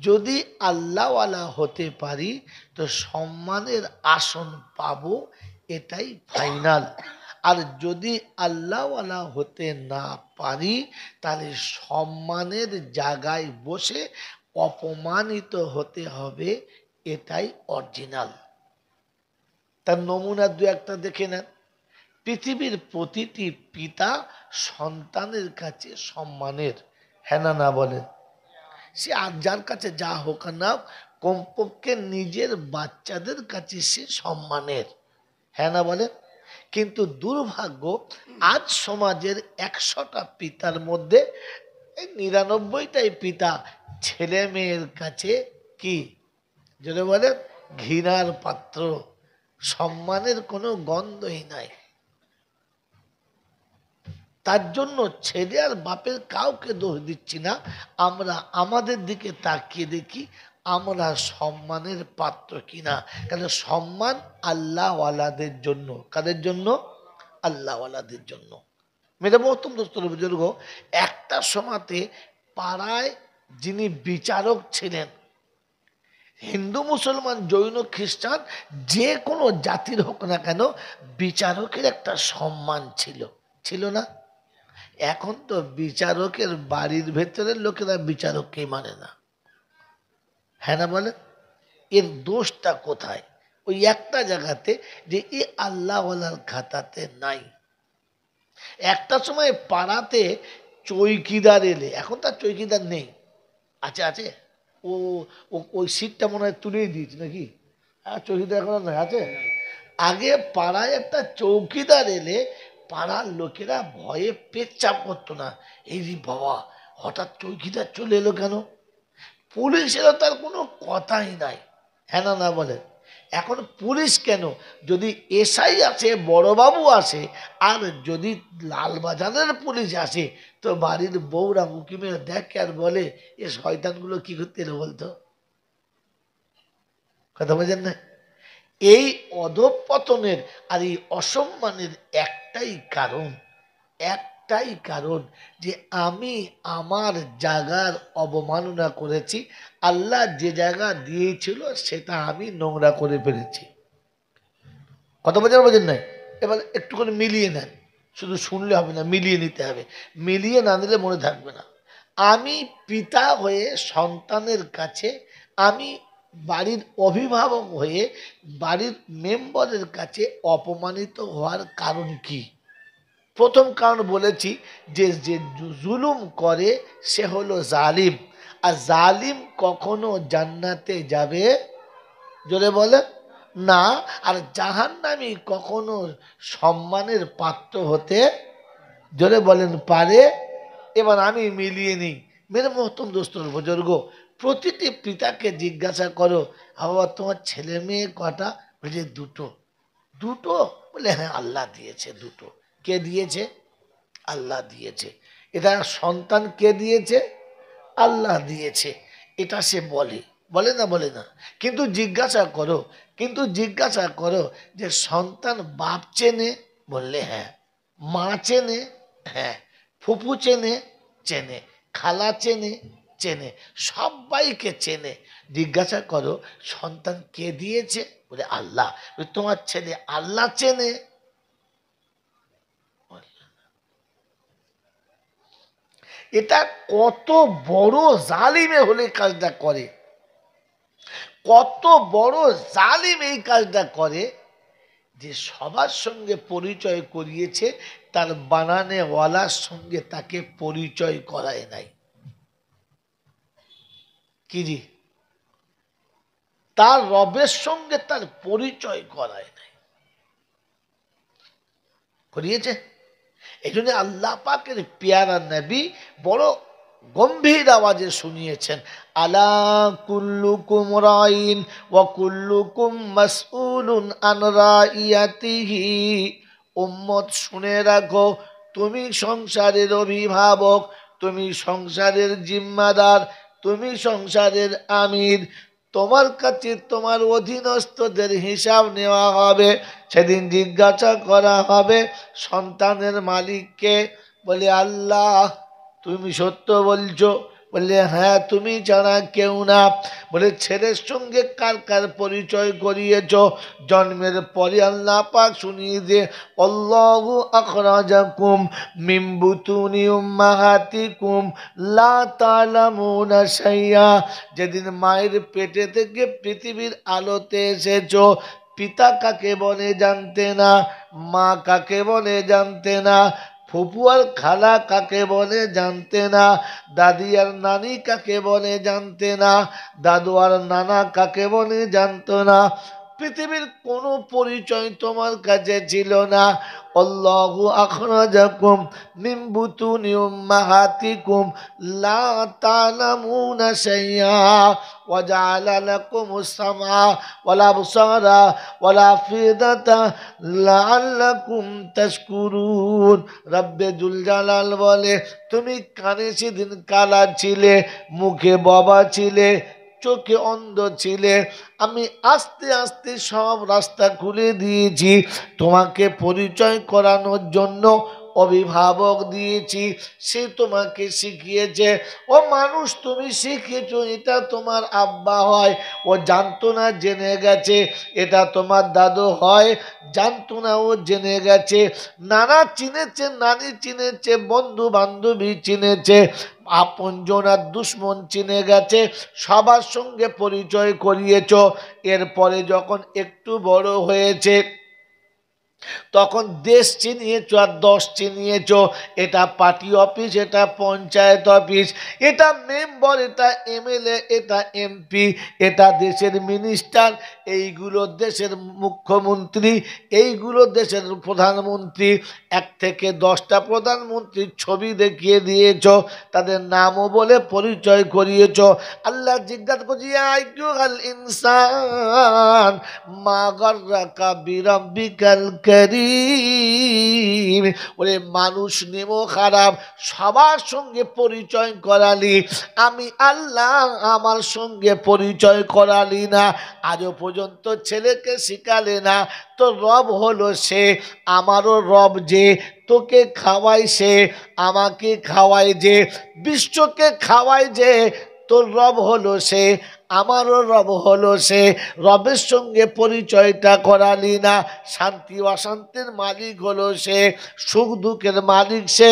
যদি আল্লাহওয়ালা হতে পারি তো সম্মানের আসন পাবো, এটাই ফাইনাল। আর যদি আল্লাহওয়ালা হতে না পারি তাহলে সম্মানের জায়গায় বসে অপমানিত হতে হবে, এটাই অরিজিনাল। তার নমুনা দু একটা দেখে নেন। পৃথিবীর প্রতিটি পিতা সন্তানের কাছে সম্মানের, হ্যাঁ না বলেন? সে আর যার কাছে যা হোক না, কমপক্ষে নিজের বাচ্চাদের কাছে সে সম্মানের, হ্যাঁ না বলেন? কিন্তু দুর্ভাগ্য, আজ সমাজের 100টা পিতার মধ্যে 99টাই পিতা ছেলে মেয়ের কাছে কি যদি বলেন ঘৃণার পাত্র, সম্মানের কোনো গন্ধই নাই। তার জন্য ছেলে আর বাপের কাউকে দোষ দিচ্ছি না, আমরা আমাদের দিকে তাকিয়ে দেখি আমরা সম্মানের পাত্র কিনা। কারণ সম্মান আল্লাহওয়ালাদের জন্য। কাদের জন্য? আল্লাহওয়ালাদের জন্য। মেরে মহতম দোস্তর বুজুর্গ, একটা সময়তে পাড়ায় যিনি বিচারক ছিলেন, হিন্দু মুসলমান জৈন খ্রিস্টান যে কোনো জাতির হোক না কেন, বিচারকের একটা সম্মান ছিল, ছিল না? এখন তো বিচারকের বাড়ির ভেতরের লোকেরা বিচারককেই মানে না, হ্যাঁ না বলে? এর দোষটা কোথায়? ওই একটা জায়গাতে যে এ আল্লাহওয়ালার খাতাতে নাই। একটা সময় পাড়াতে চৌকিদার এলে, এখন তার চৌকিদার নেই, আছে আছে, ও ওই সিটটা মনে হয় তুলেই দিয়েছে নাকি, চৌকিদার এখন নাই, আছে। আগে পাড়ায় একটা চৌকিদার এলে পাড়ার লোকেরা ভয়ে পেচ্ছাপ করতো না, এই বাবা হঠাৎ চৌকিদার চলে এলো কেন, পুলিশ এলো তার কোনো কথাই নাই, হ্যাঁ না বলে? এখন পুলিশ কেন, যদি এসআই আসে, বড়বাবু আসে, আর যদি লালবাজারের পুলিশ আসে, তো বাড়ির বউরা উঁকি মেরে দেখে আর বলে এ শয়তানগুলো কি করতে এলো বলতো, কথা বোঝেন না? এই অধঃপতনের আর এই অসম্মানের একটাই কারণ, একটাই কারণ যে আমি আমার জায়গার অবমাননা করেছি, আল্লাহ যে জায়গা দিয়েছিল সেটা আমি নোংরা করে ফেলেছি। কথা বোঝেন নাই? এবার একটু করে মিলিয়ে নেন, শুধু শুনলে হবে না, মিলিয়ে নিতে হবে। মিলিয়ে না নিলে মনে থাকবে না। আমি পিতা হয়ে সন্তানের কাছে, আমি বাড়ির অভিভাবক হয়ে বাড়ির মেম্বারের কাছে অপমানিত হওয়ার কারণ কি? প্রথম কারণ বলেছি যে যে জুলুম করে সে হলো জালিম, আর জালিম কখনো জান্নাতে যাবে, জোরে বলে না। আর জাহান্নামী কখনো সম্মানের পাত্র হতে, জোরে বলেন, পারে। এবার আমি মিলিয়ে নিই। মেরে মহতম দোস্তর বুজুর্গ, প্রতিটি পিতাকে জিজ্ঞাসা করো, বাবা তোমার ছেলে মেয়ে কটা? বলছে দুটো। দুটো? বলে হ্যাঁ আল্লাহ দিয়েছে দুটো। কে দিয়েছে? আল্লাহ দিয়েছে। এটা সন্তান কে দিয়েছে? আল্লাহ দিয়েছে। এটা সে বলে, বলে না? বলে না। কিন্তু জিজ্ঞাসা করো যে সন্তান বাপ চেনে? বললে হ্যাঁ। মা চেনে? হ্যাঁ। ফুপু চেনে? চেনে। খালা চেনে? চেনে। সবাইকে চেনে। জিজ্ঞাসা করো সন্তান কে দিয়েছে? বলে আল্লাহ। তোমার ছেলে আল্লাহ চেনে? এটা কত বড় জালিমে হলে কাজটা করে, কত বড় জালিম এই কাজটা করে যে সবার সঙ্গে পরিচয় করিয়েছে, তার বানানেওয়ালার সঙ্গে তাকে পরিচয় করায় নাই। কি জি? তার রবের সঙ্গে তার পরিচয় করায় নাই, করিয়েছে। এই জন্য আল্লাহ পাকের পেয়ারা নবী বড় গম্ভীর আওয়াজে শুনিয়েছেন, আলা কুল্লুকুম রাইন ওয়া কুল্লুকুম মাসউলুন আন রাইয়াতিহি। উম্মত শুনে রাখো, তুমি সংসারের অভিভাবক, তুমি সংসারের জিম্মাদার, তুমি সংসারের আমির। তোমার কাছে তোমার অধীনস্থদের হিসাব নেওয়া হবে। সেদিন জিজ্ঞাসা করা হবে সন্তানের মালিককে। বলে আল্লাহ। তুমি সত্য বলছো? বললে হ্যাঁ, তুমি ছাড়া কেউ না। বলে ছেলের সঙ্গে কার কার পরিচয় করিয়েছ? জন্মের পরে আল্লাহ পাক শুনিয়ে দিয়ে, আল্লাহু আখরাজাকুম মিন বুতুনি উম্মাহাতিকুম লা তা'লামুনা শাইআ। যেদিন মায়ের পেটে থেকে পৃথিবীর আলোতে এসেছো, পিতা কাকে বলে জানতে না, মা কাকে বলে জানতে না, ফুপু আর খালা কাকে বলে জানতে না, দাদি আর নানি কাকে বলে জানতে না, দাদু আর নানা কাকে বলে জানতো না। পৃথিবীর কোনো পরিচয় তোমার কাছে ছিল না। আল্লাহু আখরাজাকুম মিন বুতুনি উম্মাহাতিকুম লা তা'লামুনা শাইআ ওয়া জাআলা লাকুমুস সামআ ওয়াল আবসারা ওয়াল আফিদাতা লাআল্লাকুম তাশকুরুন। রব্বে জুল জালাল বলে, তুমি কানে সেদিন কালা ছিলে, মুখে বাবা ছিলে, চোখে অন্ধ ছিলে। আমি আস্তে আস্তে সব রাস্তা খুলে দিয়েছি, তোমাকে পরিচয় করানোর জন্য অভিভাবক দিয়েছি, সে তোমাকে শিখিয়েছে। ও মানুষ, তুমি শিখেছো এটা তোমার আব্বা হয়, ও জানতো না জেনে গেছে। এটা তোমার দাদু হয়, জানতো না ও জেনে গেছে। নানা চিনেছে, নানি চিনেছে, বন্ধু বান্ধবী চিনেছে, আপনজন আর দুশ্মন চিনে গেছে, সবার সঙ্গে পরিচয় করিয়েছ। এরপরে যখন একটু বড় হয়েছে তখন দেশ চিনিয়েছ আর দশ চিনিয়েছ। এটা পার্টি অফিস, এটা পঞ্চায়েত অফিস, এটা মেম্বার, এটা এমএলএ, এটা এমপি, এটা দেশের মিনিস্টার, এইগুলো দেশের মুখ্যমন্ত্রী, এইগুলো দেশের প্রধানমন্ত্রী। 1 থেকে 10টা প্রধানমন্ত্রীর ছবি দেখিয়ে দিয়েছ, তাদের নামও বলে পরিচয় করিয়েছ। আল্লাহ জিজ্ঞাসা করছি, আইয়ুহাল ইনসান মা গাররাকা বিরাব্বিকাল কারীম। ওরে মানুষ নেমো খারাপ, সবার সঙ্গে পরিচয় করালি, আমি আল্লাহ আমার সঙ্গে পরিচয় করালি না। আজও পর্যন্ত ছেলেকে শিখালে না তো রব হলো সে, আমারও রব যে, তোকে খাওয়াই সে, আমাকে খাওয়াই যে, বিশ্বকে খাওয়াই যে, তোর রব হলো সে, আমারও রব হলো সে। রবের সঙ্গে পরিচয়টা করালি না, শান্তি অশান্তির মালিক হলো সে, সুখ দুঃখের মালিক সে।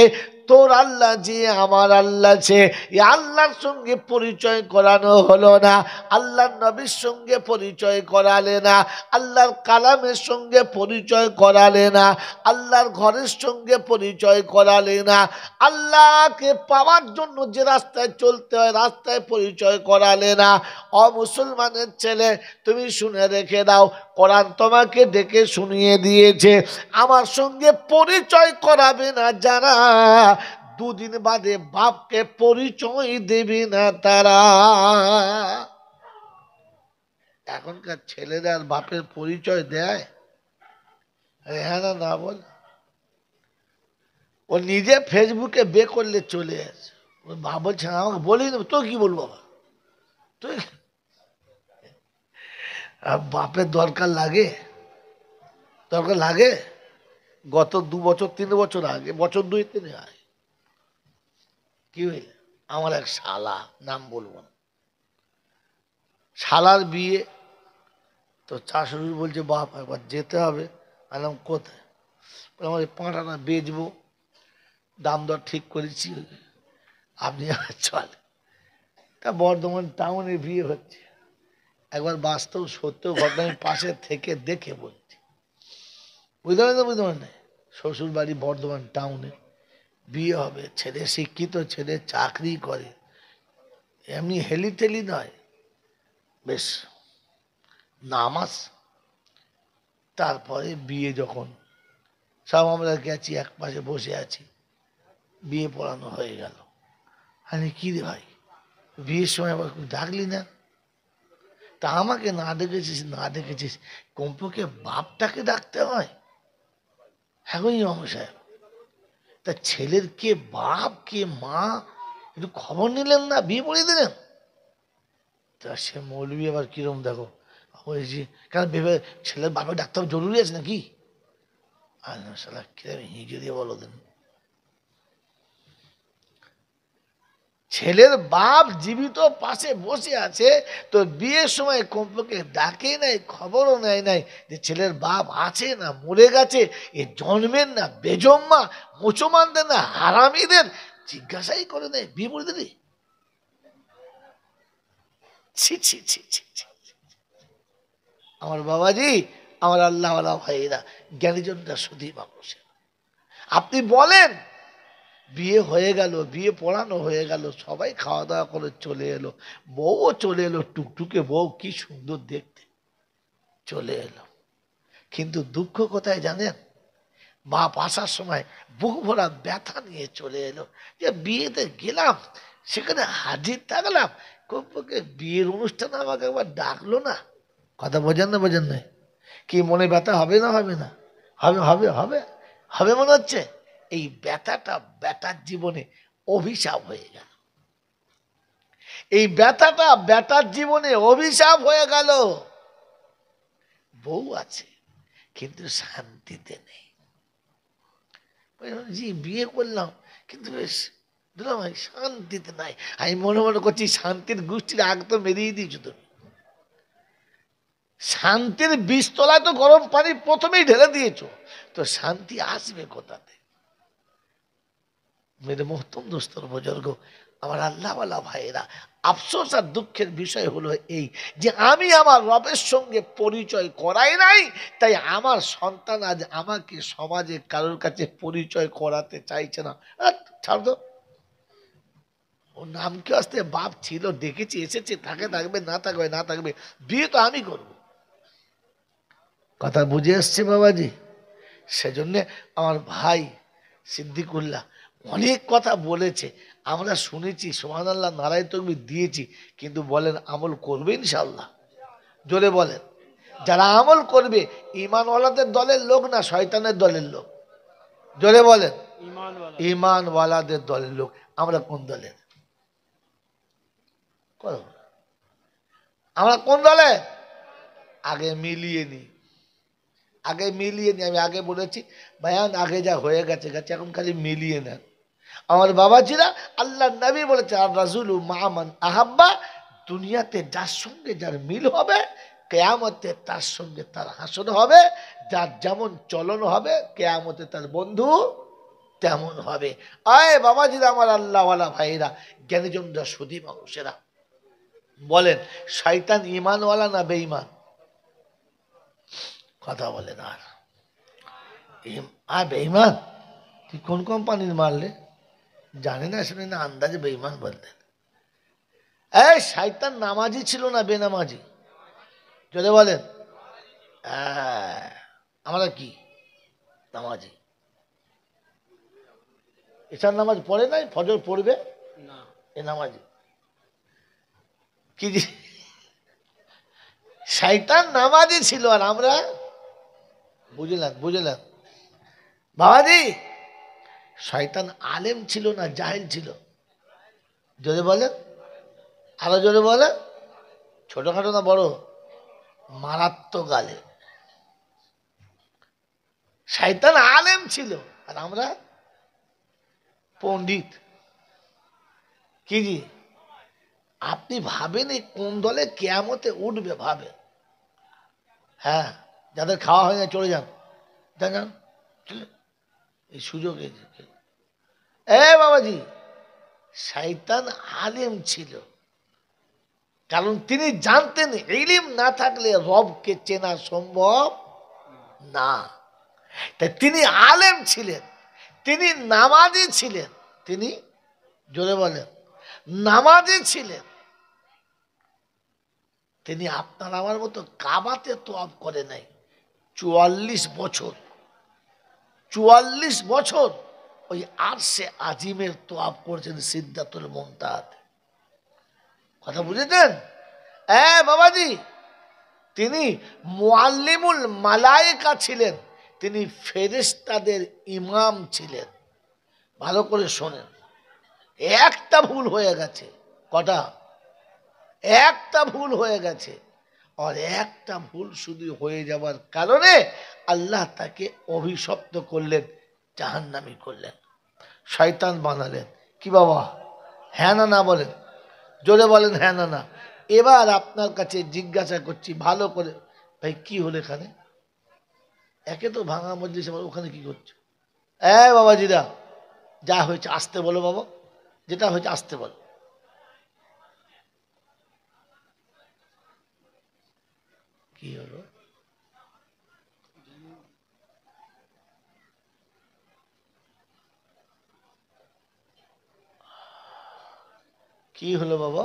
তোর আল্লাহ যে, আমার আল্লাহ যে, এই আল্লাহর সঙ্গে পরিচয় করানো হলো না, আল্লাহর নবীর সঙ্গে পরিচয় করালে না, আল্লাহর কালামের সঙ্গে পরিচয় করালে না, আল্লাহর ঘরের সঙ্গে পরিচয় করালে না, আল্লাহকে পাওয়ার জন্য যে রাস্তায় চলতে হয় রাস্তায় পরিচয় করালে না। অমুসলমানের ছেলে, তুমি শুনে রেখে দাও, কোরআন তোমাকে ডেকে শুনিয়ে দিয়েছে, আমার সঙ্গে পরিচয় করাবে না যারা, দুদিন বাদে বাপকে পরিচয় দেবে না তারা। এখনকার ছেলেরা আর বাপের পরিচয় দেয়? হ্যাঁ না না বল। ও নিজে ফেসবুকে বে করলে চলে আসে, ওর বাপ বলছে আমাকে বলি না, তো কি বলবো বাবা, তুই বাপের দরকার লাগে? দরকার লাগে? গত 2 বছর 3 বছর আগে, বছর 2-3 আগে কি হইল, আমার এক শালা, নাম বলবো না, শালার বিয়ে তো শাশুড়ি বলছে বাপ একবার যেতে হবে। আলাম কোথায়? আমার এই পাঁঠাটা বেচবো, দাম দর ঠিক করেছি, আপনি চল। তা বর্ধমান টাউনে বিয়ে হচ্ছে, একবার বাস্তব সত্য ঘটনা আমি পাশে থেকে দেখে বলছি, বুঝতে পারেন? বুঝতে পারেন না? শ্বশুর বাড়ি বর্ধমান টাউনে, বিয়ে হবে, ছেলে শিক্ষিত ছেলে, চাকরি করে, এমনি হেলি টেলি নয়, বেশ নামাজ। তারপরে বিয়ে যখন সব আমরা গেছি, এক পাশে বসে আছি, বিয়ে পড়ানো হয়ে গেল। আমি কি রে ভাই, বিয়ের সময় আবার ডাকলি না? তা আমাকে না ডেকেছিস, না ডেকেছিস, কমপক্ষে বাপটাকে ডাকতে হয়। এখন সাহেব, তা ছেলের কে বাপ কে মা একটু খবর নিলেন না, বিয়ে পড়িয়ে দিলেন? তা সে মৌলবি আবার কিরম দেখো বলছি, কেন ভেবে ছেলের বাপের ডাক্তার জরুরি আছে নাকি? আর শালা কিরম হিঁকে দিয়ে বলো দেন। ছেলের বাপ জীবিত পাশে বসে আছে, তো বিয়ের সময় কমপক্ষে ডাকে নাই, খবরও নেয় নাই যে ছেলের বাপ আছে না মরে গেছে, এ জন্মের না বেজম্মা, মুসলমানদের না হারামিদের জিজ্ঞাসাই করে নেয়, বিয়ে করে দিলি? ছি ছি ছি ছি ছি। আমার বাবাজি, আমার আল্লাহওয়ালা ভাইয়েরা, জ্ঞানীজনরা শুধুই মানুষের। আপনি বলেন বিয়ে হয়ে গেল, বিয়ে পড়ানো হয়ে গেল, সবাই খাওয়া দাওয়া করে চলে এলো, বউও চলে এলো, টুকটুকে বউ, কি সুন্দর দেখতে, চলে এলো। কিন্তু দুঃখ কোথায় জানেন? বাপ আসার সময় বুক ভরা ব্যথা নিয়ে চলে এলো, যে বিয়েতে গেলাম, সেখানে হাজির থাকলাম, কমপক্ষে বিয়ের অনুষ্ঠানে আমাকে একবার ডাকলো না। কথা বোঝেন না? বোঝেন না? কি মনে ব্যথা হবে না? হবে না? হবে হবে হবে হবে মনে হচ্ছে। এই ব্যথাটা বেটার জীবনে অভিশাপ হয়ে গেল, এই ব্যথাটা বেটার জীবনে অভিশাপ হয়ে গেল। বউ আছে কিন্তু শান্তিতে নেই। জি বিয়ে করলাম কিন্তু বেশ ভাই শান্তিতে নাই। আমি মনে মনে করছি শান্তির গোষ্ঠীর আগ তো মেরিয়ে দিয়েছো তুমি, শান্তির বীজতলায় তো গরম পানি প্রথমেই ঢেলে দিয়েছো, তো শান্তি আসবে কোথাতে? মেরে মোহতম দোস্তর বুজুর্গ, আমার আল্লাহওয়ালা ভাইয়েরা, আফসোস আর দুঃখের বিষয় হলো এই যে আমি আমার রবের সঙ্গে পরিচয় করাই নাই, তাই আমার সন্তান আজ আমাকে সমাজে কারোর কাছে পরিচয় করাতে চাইছে না। ছাড় তো, ওর নাম কি আসতে বাপ ছিল, ডেকেছি, এসেছে, থাকে থাকবে, না থাকবে না থাকবে, বিয়ে তো আমি করব। কথা বুঝে আসছে বাবাজি? সেজন্য আমার ভাই সিদ্দিকুল্লাহ অনেক কথা বলেছে, আমরা শুনেছি, সুবহানাল্লাহ, নারায়ে তাকবীর দিয়েছি, কিন্তু বলেন আমল করবে ইনশাআল্লাহ? জোরে বলেন। যারা আমল করবে ঈমানওয়ালাদের দলের লোক না শয়তানের দলের লোক? জোরে বলেন। ঈমানওয়ালাদের দলের লোক। আমরা কোন দলের? আমরা কোন দলে? আগে মিলিয়ে নি, আগে মিলিয়ে নি। আমি আগে বলেছি ভাইয়ান, আগে যা হয়ে গেছে গেছে, এখন খালি মিলিয়ে নেন। আমার বাবাজিরা, আল্লাহ নবী বলেছে আর রাসূলু মা'মান আহাব্বা, দুনিয়াতে যার সঙ্গে যার মিল হবে, কিয়ামতে তার সঙ্গে তার হাসর হবে। যার যেমন চলন হবে, কিয়ামতে তার বন্ধু তেমন হবে। আয় বাবাজিরা, আমার আল্লাহওয়ালা ভাইরা, জ্ঞানীজনরা, সুধী মানুষেরা, বলেন শয়তান ঈমানওয়ালা না বেঈমান? কথা বলেন। আর বেঈমান? তুই কোন কোম্পানির মারলে জানি না, শুনে না, আন্দাজে বেঈমান বললেন। এই শয়তান নামাজি ছিল না বেনামাজি? যদি বলেন আমরা কি নামাজি? এসার নামাজ পড়ে নাই, ফজর পড়বে না, এ নামাজি কি? শয়তান নামাজি ছিল আর আমরা বুঝলেন বাবাজি? শয়তান আলেম ছিল না জাহিল ছিল? জোরে বলেন, আরো জোরে বলেন। ছোটখাটো না বড়? মারাত্মক আলেম। শয়তান আলেম ছিল আর আমরা পণ্ডিত। কি জি, আপনি ভাবেন এই কোন দলে কিয়ামতে উঠবে? ভাবেন। হ্যাঁ, যাদের খাওয়া হয় না চলে যান, যান, এই সুযোগ। এ বাবাজি, শয়তান আলেম ছিল, কারণ তিনি জানতেন ইলম না থাকলে রবকে চেনা সম্ভব না। তাই তিনি আলেম ছিলেন, তিনি নামাজি ছিলেন, তিনি জোরে বলেন নামাজি ছিলেন। তিনি আপনার আমার মতো কাবাতে তোয়াব করে নাই। 44 বছর ওই আরশে আজিমের তোয়াব করেছেন সিদরাতুল মুনতাহাতে। কথা বুঝেছেন? বাবাজি, তিনি মুআল্লিমুল মালায়েকা ছিলেন, তিনি ফেরেশতাদের ইমাম ছিলেন। ভালো করে শোনেন, একটা ভুল হয়ে গেছে। কটা? একটা ভুল হয়ে গেছে। আর একটা ভুল শুধু হয়ে যাওয়ার কারণে আল্লাহ তাকে অভিশপ্ত করলেন, জাহান্নামী করলেন, শয়তান বানালেন। কি বাবা, হ্যাঁ না না বলেন? জোরে বলেন হ্যাঁ না না। এবার আপনার কাছে জিজ্ঞাসা করছি ভালো করে, ভাই কি হলো এখানে? একে তো ভাঙা মজলিস, ওখানে কি করছো? বাবাজিরা, যা হয়েছে আসতে বলো বাবা, যেটা হয়েছে আসতে বলো। কি হলো? কি হলো বাবা?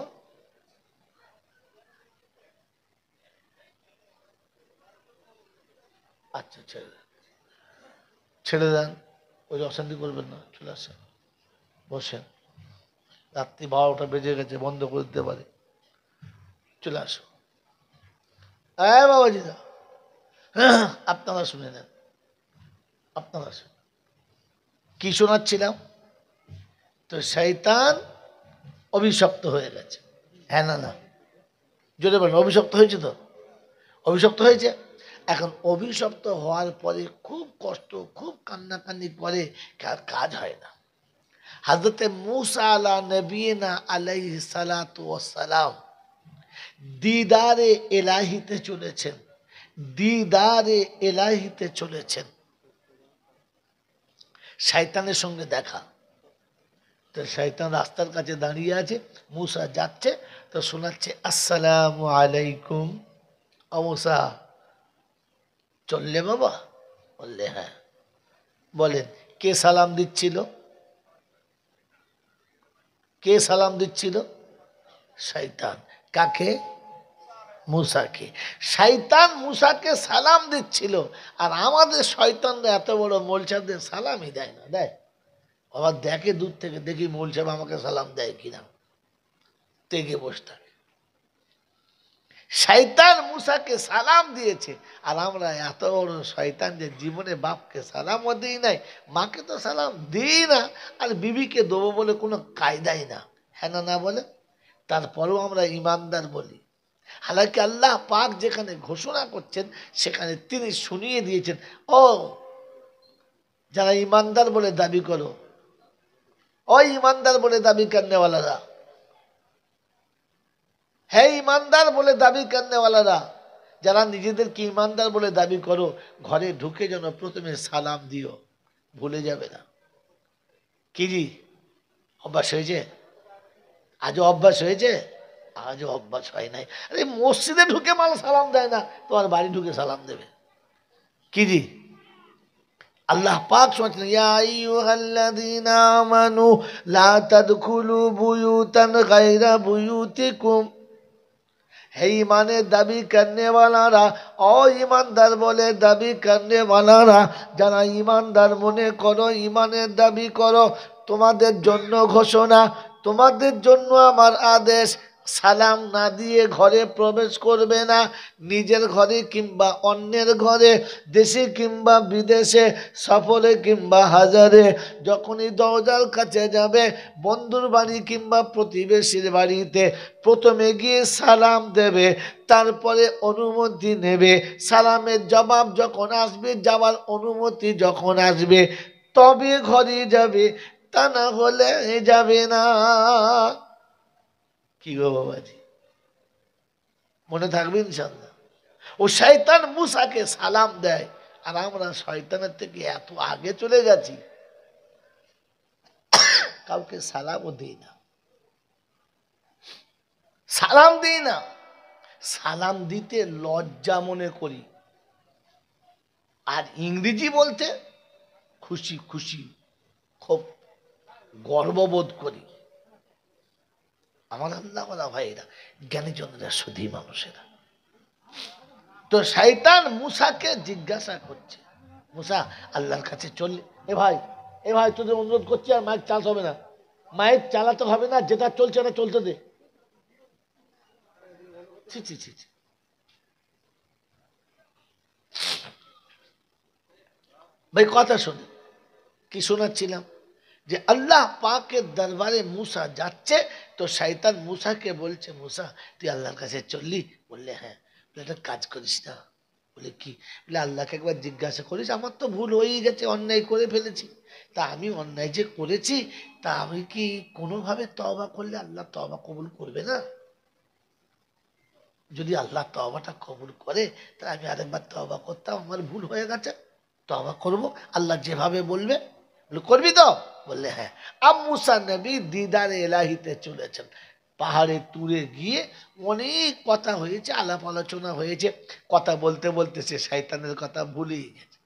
আচ্ছা, ছেড়ে দেন, ওই অশান্তি করবেন না, চলে আসেন, বসেন। রাত্রি 12টা বেজে গেছে, বন্ধ করে দিতে পারে, চলে আসো। বাবাজিরা, আপনারা শুনে নেন, আপনারা শুনে। কি শোনাচ্ছিলাম? তো শয়তান অভিশপ্ত হয়ে গেছে। হ্যাঁ না না, জোরে বলেন। অভিশপ্ত হয়েছে তো? অভিশপ্ত হয়েছে। এখন অভিশপ্ত হওয়ার পরে খুব কষ্ট, খুব কান্নাকান্নি করে, কাজ হয় না। হযরতে মূসা আলা নবিয়িনা আলাইহিস সালাতু ওয়াস সালাম দিদারে ইলাহিতে চলেছেন, দিদারে ইলাহিতে চলেছেন। শয়তানের সঙ্গে দেখা। তো শয়তান রাস্তার কাছে দাঁড়িয়ে আছে, মূসা যাচ্ছে, তো শোনাচ্ছে আসসালামু আলাইকুম। ও মূসা, চললে বাবা? বললে হ্যাঁ। বলেন কে সালাম দিচ্ছিল? কে সালাম দিচ্ছিল? শয়তান। কাকে? মূসাকে। শয়তান মূসাকে সালাম দিচ্ছিল। আর আমাদের শয়তানরা এত বড় মৌলসাদের সালামই দেয় না। দেয়? আবার দেখে দূর থেকে, দেখি মৌল সাহেব আমাকে সালাম দেয় কিনা, তেগে বসে থাকে। শয়তান মূসাকে সালাম দিয়েছে, আর আমরা এত বড় শয়তান যে জীবনে বাপকে সালামও দিই নাই, মাকে তো সালাম দিই না, আর বিবিকে দেবো বলে কোনো কায়দাই না। হ্যাঁ না না বলে? তারপরেও আমরা ইমানদার বলি। হালাকি আল্লাহ পাক যেখানে ঘোষণা করছেন সেখানে তিনি শুনিয়ে দিয়েছেন, ও যারা ইমানদার বলে দাবি করো, ও ইমানদার বলে দাবি করনেওয়ালারা, হে ইমানদার বলে দাবি করনেওয়ালারা, যারা নিজেদেরকে ইমানদার বলে দাবি করো, ঘরে ঢুকে যেন প্রথমে সালাম দিও, ভুলে যাবে না। কি জি অভ্যাস হয়েছে? আজও অভ্যাস হয়েছে? আজও অভ্যাস হয় নাই। আরে মসজিদে ঢুকে মানুষ সালাম দেয় না, তোমার বাড়ি ঢুকে সালাম দেবে? কি জি আল্লাহ পাক শুনাচ্ছেন, ইয়া আইয়ুহাল্লাযীনা আমানু লা তাদখুলু বুয়ুতান গায়রা বুয়ুতিকুম, হে ইমানের দাবি করনেওয়ালারা, ও ইমানদার বলে দাবি করনেওয়ালারা, যারা ইমানদার মনে করো, ইমানের দাবি করো, তোমাদের জন্য ঘোষণা, তোমাদের জন্য আমার আদেশ, সালাম না দিয়ে ঘরে প্রবেশ করবে না। নিজের ঘরে কিংবা অন্যের ঘরে, দেশে কিংবা বিদেশে, সফরে কিংবা হাজারে, যখনই দরজার কাছে যাবে, বন্ধুর বাড়ি কিংবা প্রতিবেশীর বাড়িতে, প্রথমে গিয়ে সালাম দেবে, তারপরে অনুমতি নেবে। সালামের জবাব যখন আসবে, যাওয়ার অনুমতি যখন আসবে, তবে ঘরে যাবে, তা না হলে যাবে না। কি গো বাবাজি, মনে থাকবে ইনশাআল্লাহ? ও শয়তান মুসাকে সালাম দেয়, আর আমরা শয়তানের থেকে এত আগে চলে গেছি, কাউকে সালামও দিই না, সালাম দিই না, সালাম দিতে লজ্জা মনে করি, আর ইংরেজি বলতে খুশি খুশি, খুব গর্ববোধ করি। আমার আল্লাহ বলা ভাইরা, জ্ঞানীজনরা শুধু মানুষেরা। তো শয়তান মুসাকে জিজ্ঞাসা করছে, মুসা আল্লাহর কাছে চললে, এ ভাই তোদের অনুরোধ করছি, আর মাইক চালাতে হবে না, মাইক চালাতে হবে না, যেটা চলছে না চলতে দে। ছি ছি ছি ছি। ভাই কথা শুনে কি শোনাচ্ছিলাম, যে আল্লাহ পাকের দরবারে মুসা যাচ্ছে, তো শয়তান মুসাকে বলছে, মুসা তুই আল্লাহর কাছে চললি? বললে হ্যাঁ। বলে একটা কাজ করিস না। বলে কি? বলে আল্লাহকে একবার জিজ্ঞাসা করিস, আমার তো ভুল হয়েই গেছে, অন্যায় করে ফেলেছি, তা আমি অন্যায় যে করেছি, তা আমি কি কোনোভাবে তওবা করলে আল্লাহ তওবা কবুল করবে না? যদি আল্লাহ তওবাটা কবুল করে, তাহলে আমি আরেকবার তওবা করতাম, আমার ভুল হয়ে গেছে, তওবা করবো, আল্লাহ যেভাবে বলবে। করবি তো? বললে হ্যাঁ। আব মুসা নবী দিদারে এলাহিতে চলেছেন, পাহাড়ে তুলে গিয়ে অনেক কথা হয়েছে, আলাপ আলোচনা হয়েছে, কথা বলতে বলতে সে শয়তানের কথা ভুলেই গেছে।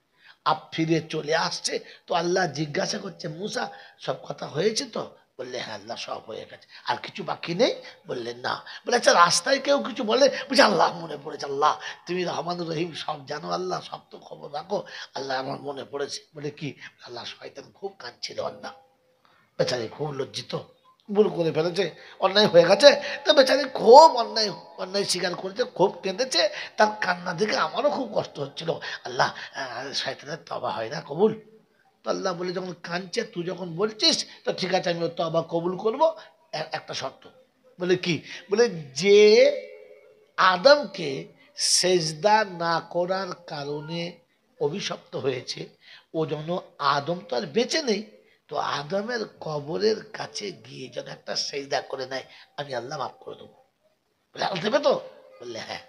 আপ ফিরে চলে আসছে, তো আল্লাহ জিজ্ঞাসা করছে, মুসা সব কথা হয়েছে তো? বললে হ্যাঁ আল্লাহ, সব হয়ে গেছে, আর কিছু বাকি নেই? বললেন না। বলে আচ্ছা রাস্তায় কেউ কিছু বলে? বুঝে আল্লাহ মনে পড়েছে, আল্লাহ তুমি রহমান রহিম, সব জানো আল্লাহ, সব তো খবর রাখো, আল্লাহ আমার মনে পড়েছে। বলে কি? আল্লাহ শয়তান খুব কাঁদছিল, আল্লাহ বেচারি খুব লজ্জিত, ভুল করে ফেলেছে, অন্যায় হয়ে গেছে, তো বেচারি খুব অন্যায় অন্যায় স্বীকার করেছে, খুব কেঁদেছে, তার কান্না দেখে আমারও খুব কষ্ট হচ্ছিল, আল্লাহ শয়তানের তওবা হয় না কবুল। তো আল্লাহ বলে, যখন কাঁদছে, তুই যখন বলছিস, তো ঠিক আছে, আমি ওর তওবা কবুল করবো, একটা শর্ত। বলে কি? বলে যে আদমকে সেজদা না করার কারণে অভিশপ্ত হয়েছে, ও যেন, আদম তো আর বেঁচে নেই, তো আদমের কবরের কাছে গিয়ে যেন একটা সেজদা করে নেয়, আমি আল্লাহ মাফ করে দেবো। বলে আল্লাহ দেবে তো? বললে হ্যাঁ।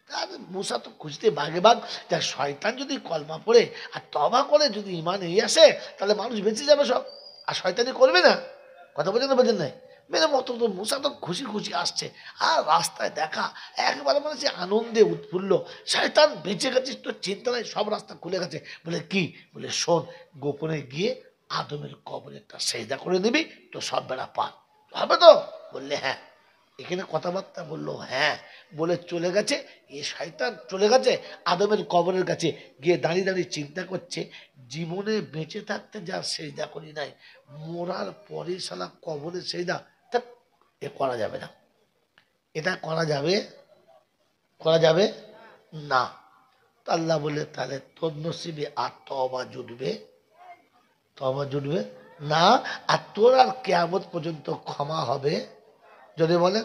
আর মুসা তো খুঁজতে বাগে বাগ, যার শয়তান যদি কলমা পড়ে আর তবা করে যদি ইমান এই আসে, তাহলে মানুষ বেঁচে যাবে সব, আর শয়তানি করবে না। কথা বোঝেন না, বোঝেন নাই? মেরে মতো তো মুসা তো খুশি খুশি আসছে, আর রাস্তায় দেখা একবারে মানে সে আনন্দে উৎফুল্ল, শয়তান বেঁচে গেছিস তো চিন্তা নাই, সব রাস্তা খুলে গেছে। বলে কি? বলে শোন, গোপনে গিয়ে আদমের কবরে একটা সেজদা করে নিবি, তো সব বেড়া পান হবে তো? বললে হ্যাঁ। এখানে কথাবার্তা বললো হ্যাঁ, বলে চলে গেছে। এ শয়তান চলে গেছে আদমের কবরের কাছে, গিয়ে দাঁড়িয়ে দাঁড়িয়ে চিন্তা করছে, জীবনে বেঁচে থাকতে যার সেজদা করি নাই, মরার পরে শালা কবরে সেজদা, ধ্যাৎ, এ করা যাবে না, এটা করা যাবে? করা যাবে না। তো আল্লাহ বলে, তাহলে তোর নসিবে আর তওবা জুটবে? তওবা জুটবে না, আর তোর আর কিয়ামত পর্যন্ত ক্ষমা হবে? যদি বলেন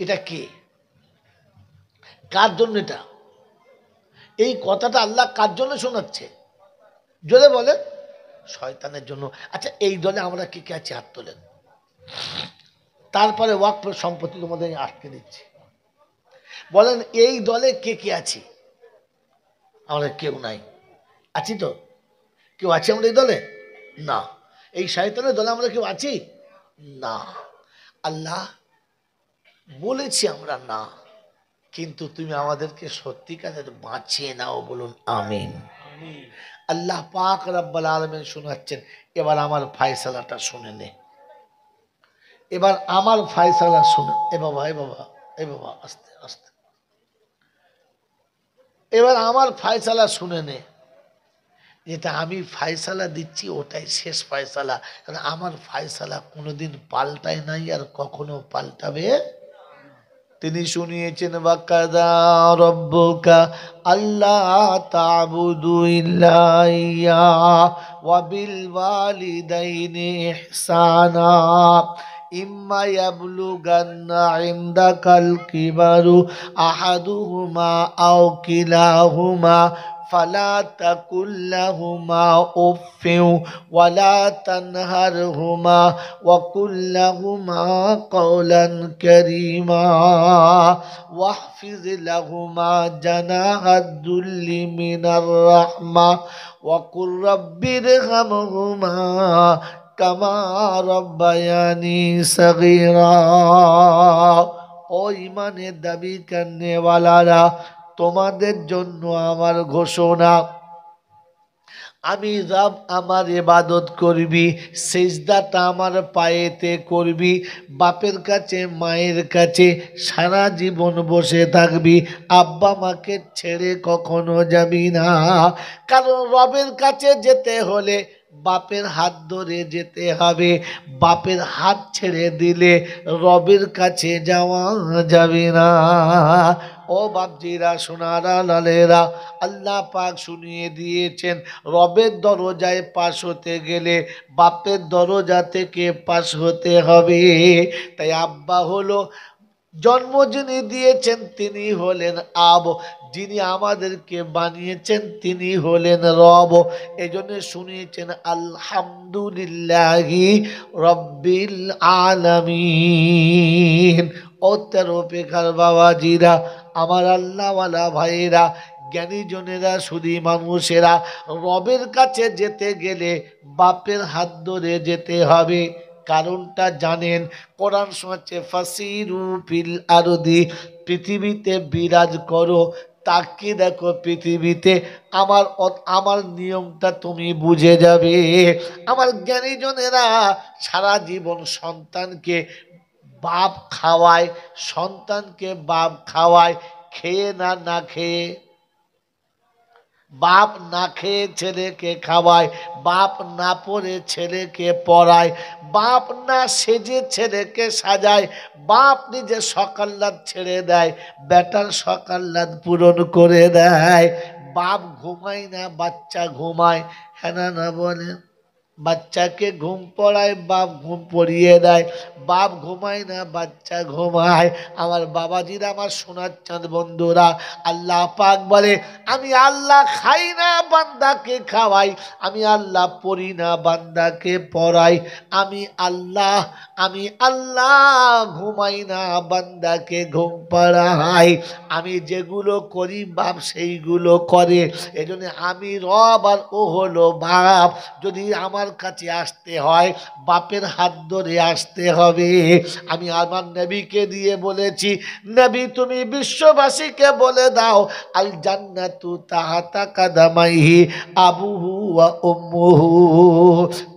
এটা কে? কার জন্য এটা? এই কথাটা আল্লাহ কার জন্য শোনাচ্ছে? জোরে বলেন। শয়তানের জন্য। আচ্ছা, এই দলে আমরা কে কে আছি? হাত তোলেন। তারপরে ওয়াকফ সম্পত্তি তোমাদের আটকে দিচ্ছি। বলেন, এই দলে কে কে আছি? আমরা কেউ নাই। আছি তো? কেউ আছি আমরা এই দলে? না। এই শয়তানের দলে আমরা কেউ আছি? না। আল্লাহ বলেছি আমরা না, কিন্তু তুমি আমাদেরকে সত্যিকারের বাঁচিয়ে নাও, বলুন আমিন। আল্লাহ পাক রব্বুল আলামিন শোনাচ্ছেন, এবার আমার ফয়সালাটা শুনে নে। এবার আমার ফয়সালা শুনে। এ বাবা, এ বাবা, এ বাবা, আস্তে আস্তে। এবার আমার ফয়সালা শুনে নে। যেটা আমি ফয়সালা দিচ্ছি ওটাই শেষ ফয়সালা, কারণ আমার ফয়সালা কোনোদিন পাল্টায় নাই আর কখনো পাল্টাবে। তিনি শুনিয়েছেন, ওয়াকাযা রাব্বুকা আল্লা তা'বুদু ইল্লা ইয়্যাহু ওয়া বিল ওয়ালিদাইনি ইহসানা ইম্মা ইয়াবলুগান্না ইনদাকাল কিবারু আহাদুহুমা আও কিলাহুমা ফালা তাকুল লাহুমা উফফিন ওয়ালা তানহারহুমা ওয়া কুল লাহুমা কওলান কারীমা ওয়াহফিজ লাহুমা জানাহাদ দুল্লি মিনার রাহমা ওয়া কুর রাব্বিরহামহুমা কামা রাব্বায়ানি সগীরা। ও ঈমানের দাবি করনেওয়ালারা, তোমাদের জন্য আমার ঘোষণা, আমি রব আমার ইবাদত করবি, সিজদাটা আমার পায়েতে করবি, বাপের কাছে মায়ের কাছে সারা জীবন বসে থাকবি, আব্বা মাকে ছেড়ে কখনো যাবি না। কারণ রবের কাছে যেতে হলে বাপের হাত ধরে যেতে হবে, বাপের হাত ছেড়ে দিলে রবের কাছে যাওয়া যাবে না। ও বাপজিরা, সোনারা, লালেরা, আল্লাহ পাক শুনিয়ে দিয়েছেন, রবের দরজায় পাশ হতে গেলে বাপের দরজা থেকে পাশ হতে হবে। তাই আব্বা হলো জন্ম যিনি দিয়েছেন তিনি হলেন আব, যিনি আমাদেরকে বানিয়েছেন তিনি হলেন রব। এজন্য শুনিয়েছেন আলহামদুলিল্লাহি রব্বিল আলামিন। ও তেরো পেখার বাবাজিরা, আমার আল্লাহওয়ালা ভাইয়েরা, জ্ঞানী জনেরা, সুধী মানুষেরা, রবের কাছে যেতে গেলে বাপের হাত ধরে যেতে হবে। কারণটা জানেন? কোরআন শোনাচ্ছে, ফাসিরু ফিল আরদি, পৃথিবীতে বিরাজ করো, তাকে দেখো পৃথিবীতে আমার নিয়মটা তুমি বুঝে যাবে। আমার জ্ঞানীজনেরা সারা জীবন সন্তানকে বাপ খাওয়ায়, সন্তানকে বাপ খাওয়ায়, খেয়ে না না খেয়ে। বাপ না খেয়ে ছেলেকে খাওয়ায়, বাপ না পরে ছেলেকে পড়ায়, বাপ না সেজে ছেলেকে সাজায়, বাপ নিজে সকাল্লাদ ছেড়ে দেয়, বেটার সকাল্লাদ পূরণ করে দেয়। বাপ ঘুমায় না, বাচ্চা ঘুমায়, হ্যাঁ না বলেন? বাচ্চাকে ঘুম পড়ায়, বাপ ঘুম পড়িয়ে দেয়, বাপ ঘুমায় না, বাচ্চা ঘুমায়। আমার বাবাজিরা, আমার সোনার চাঁদ বন্ধুরা, আল্লাহ পাক বলে, আমি আল্লাহ খাই না, বান্দাকে খাওয়াই, আমি আল্লাহ পড়ি না, বান্দাকে পড়াই, আমি আল্লাহ ঘুমাই না, বান্দাকে ঘুম পাড়াই। আমি যেগুলো করি বাপ সেইগুলো করে। এজন্য আমি রব আর ও হলো বাপ। যদি আমার কাছে আসতে হয় বাপের হাত ধরে আসতে হবে। আমি আমার নবীকে দিয়ে বলেছি, নবী তুমি বিশ্ববাসীকে বলে দাও, আল জান্নাতু তাহাতা কাদামাইহি আবুহু ওয়া উম্মুহু,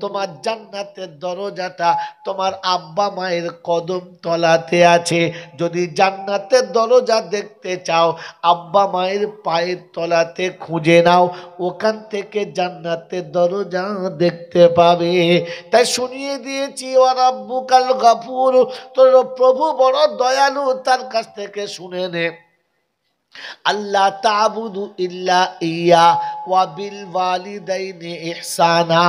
তোমার জান্নাতের দরজাটা তোমার আব্বা মায়ের কদম তলাতে আছে। যদি জান্নাতের দরজা দেখতে চাও আব্বা মায়ের পায়ের তলাতে খুঁজে নাও, ওখান থেকে জান্নাতের দরজা দেখতে পাবে। তাই শুনিয়ে দিয়েছি, ওয়া রাব্বুকাল গাফুর, তোর প্রভু বড় দয়ালু, তার কাছ থেকে শুনে নে। আল্লাহ তা'বুদু ইল্লা ইয়া ওয়াবিল ওয়ালিদাইনি ইহসানা,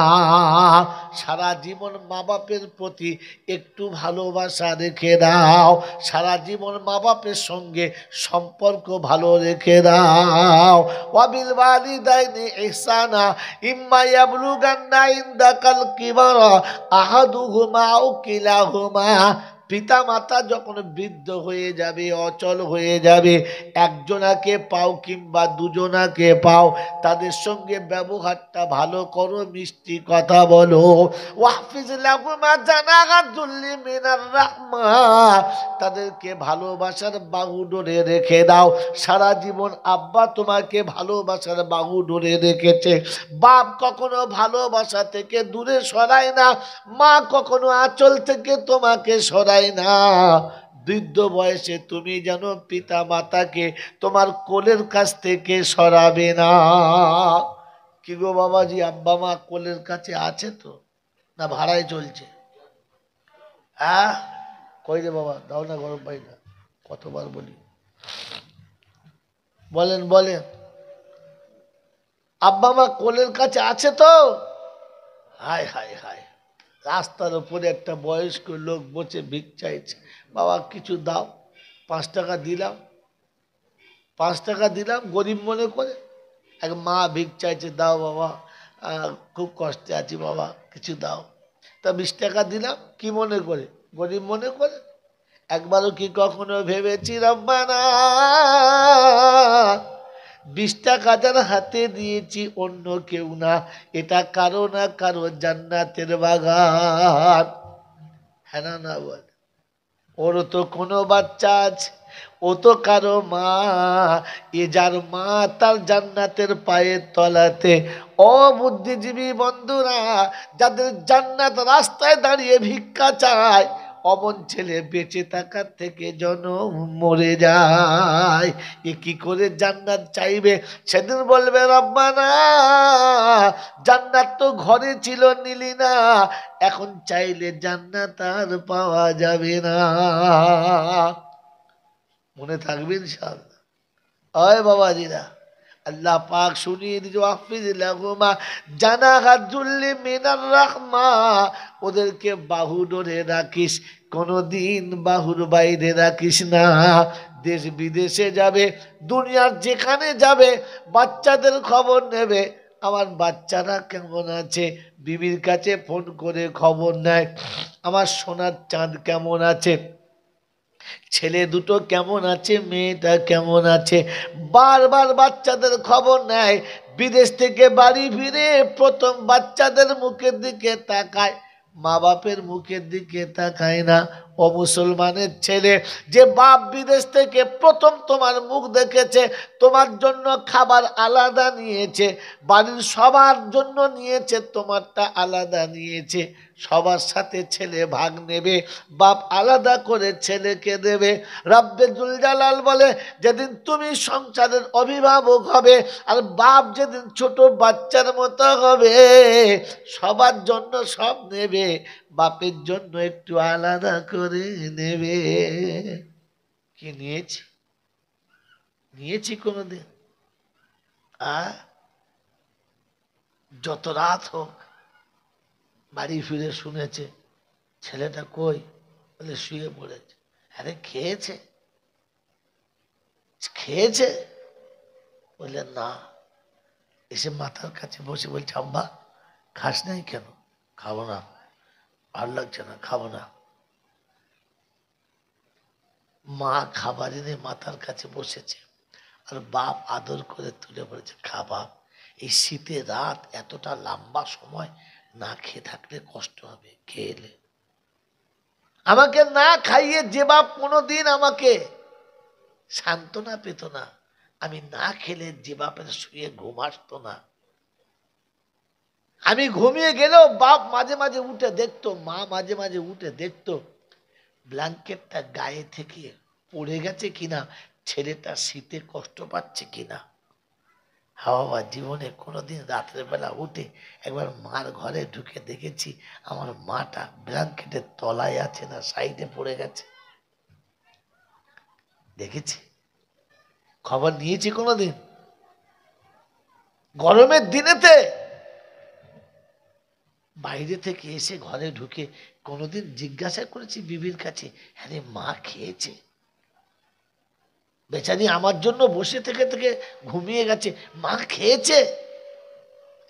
সারা জীবন মা বাপের প্রতি একটু ভালোবাসা রেখে দাও, সারা জীবন মা বাপের সঙ্গে সম্পর্ক ভালো রেখে দাও। ওয়াবিল ওয়ালিদাইনি ইহসানা ইম্মা ইয়াবলুগান্না ইনদাকাল কিবারা আহাদুহুমা আও কিলাহুমা, পিতা মাতা যখন বৃদ্ধ হয়ে যাবে, অচল হয়ে যাবে, একজনাকে পাও কিংবা দুজনাকে পাও, তাদের সঙ্গে ব্যবহারটা ভালো করো, মিষ্টি কথা বলো। ওয়াহফিজ লাহুমা জানাহা যুল্লি মিনার রাহমা, তাদেরকে ভালোবাসার বাহু ধরে রেখে দাও। সারা জীবন আব্বা তোমাকে ভালোবাসার বাহু ধরে রেখেছে, বাপ কখনো ভালোবাসা থেকে দূরে সরায় না, মা কখনো আঁচল থেকে তোমাকে সরায় না। বৃদ্ধ বয়সে তুমি যেন পিতা মাতাকে তোমার কোলের কাছ থেকে সরাবে না। কি গো বাবাজি, আব্বা মা কোলের কাছে আছে তো, না ভাড়ায় চলছে? হ্যাঁ কই রে বাবা, দাও না গরম পাই না, কতবার বলি, বলেন বলেন, আব্বা মা কোলের কাছে আছে তো? হায় হায় হায়, রাস্তার উপরে একটা বয়স্ক লোক বসে ভিক চাইছে, বাবা কিছু দাও, 5 টাকা দিলাম, 5 টাকা দিলাম গরিব মনে করে। এক মা ভিক চাইছে, দাও বাবা, খুব কষ্টে আছি বাবা, কিছু দাও। তা 20 টাকা দিলাম, কি মনে করে? গরিব মনে করে। একবারও কি কখনো ভেবেছি রব্বানা 20 টাকা যার হাতে দিয়েছি অন্য কেউ না, এটা কারো না কারো জান্নাতের বাগান। হ্যাঁ না না বল, ওর তো কোনো বাচ্চা আছে, ও তো কারো মা, এ যার মা তার জান্নাতের পায়ের তলাতে। ও বুদ্ধিজীবী বন্ধুরা, যাদের জান্নাত রাস্তায় দাঁড়িয়ে ভিক্ষা চায়, অমন ছেলে বেঁচে থাকার থেকে জনম মরে যায়। এ কি করে জান্নাত চাইবে? সেদিন বলবে রব্বানা জান্নাত তো ঘরে ছিল, নিলি না, এখন চাইলে জান্নাত আর পাওয়া যাবে না। মনে থাকবে ইনশাআল্লাহ। ওই বাবাজিরা, আল্লাহ পাক শুনিয়ে দিল হাফিজ লাহুমা জানাহা যুল্লি মিনার রাহমা, ওদেরকে বাহু ধরে রাখিস, কোনোদিন বাহুর বাইরে রাখিস না। দেশ বিদেশে যাবে, দুনিয়ার যেখানে যাবে, বাচ্চাদের খবর নেবে, আমার বাচ্চারা কেমন আছে, বিবির কাছে ফোন করে খবর নেয়, আমার সোনার চাঁদ কেমন আছে, ছেলে দুটো কেমন আছে, মেয়েটা কেমন আছে, বারবার বাচ্চাদের খবর নেয়। বিদেশ থেকে বাড়ি ফিরে প্রথম বাচ্চাদের মুখের দিকে তাকায়, মা বাপের মুখের দিকে তাকায় না। ও মুসলমানের ছেলে, যে বাপ বিদেশ থেকে প্রথম তোমার মুখ দেখেছে, তোমার জন্য খাবার আলাদা নিয়েছে, বাড়ির সবার জন্য নিয়েছে, তোমারটা আলাদা নিয়েছে, সবার সাথে ছেলে ভাগ নেবে, বাপ আলাদা করে ছেলেকে দেবে। রাব্বে জুল জালাল বলে, যেদিন তুমি সংসারের অভিভাবক হবে, আর বাপ যেদিন ছোট বাচ্চার মতো হবে, সবার জন্য সব নেবে, বাপের জন্য একটু আলাদা করে নেবে। কি নিয়েছি? নিয়েছি কোনোদিন? যত রাত হোক বাড়ি ফিরে শুনেছে ছেলেটা কই, বলে শুয়ে পড়েছে। আরে খেয়েছে? খেয়েছে? বললে না। এসে মাথার কাছে বসে বলছে, আব্বা খাস নাই কেন? খাবো না, ভালো লাগছে না, খাবো না। মা খাবার এনে মাথার কাছে বসেছে, আর বাপ আদর করে তুলে বলেছে, খা বাপ, এই শীতের রাত এতটা লম্বা সময় না খেয়ে থাকলে কষ্ট হবে, খেয়ে এলে। আমাকে না খাইয়ে যে বাপ কোনোদিন আমাকে সান্ত্বনা পেত না, আমি না খেলে যে বাপের শুয়ে ঘুম আসতো না, আমি ঘুমিয়ে গেলেও বাপ মাঝে মাঝে উঠে দেখতো, মা মাঝে মাঝে উঠে দেখতো ব্ল্যাঙ্কেটটা গায়ে থেকে পড়ে গেছে কিনা, ছেলেটা শীতে কষ্ট পাচ্ছে কিনা। বাবা জীবনে কোনোদিন রাত্রের বেলা উঠে একবার মার ঘরে ঢুকে দেখেছি আমার মাটা ব্ল্যাঙ্কেটের তলায় আছে না সাইডে পড়ে গেছে? দেখেছি? খবর নিয়েছি কোনোদিন? গরমের দিনেতে বাইরে থেকে এসে ঘরে ঢুকে কোনোদিন জিজ্ঞাসা করেছি বিবির কাছে, হ্যাঁ রে মা খেয়েছে? বেচারি আমার জন্য বসে থেকে থেকে ঘুমিয়ে গেছে, মা খেয়েছে?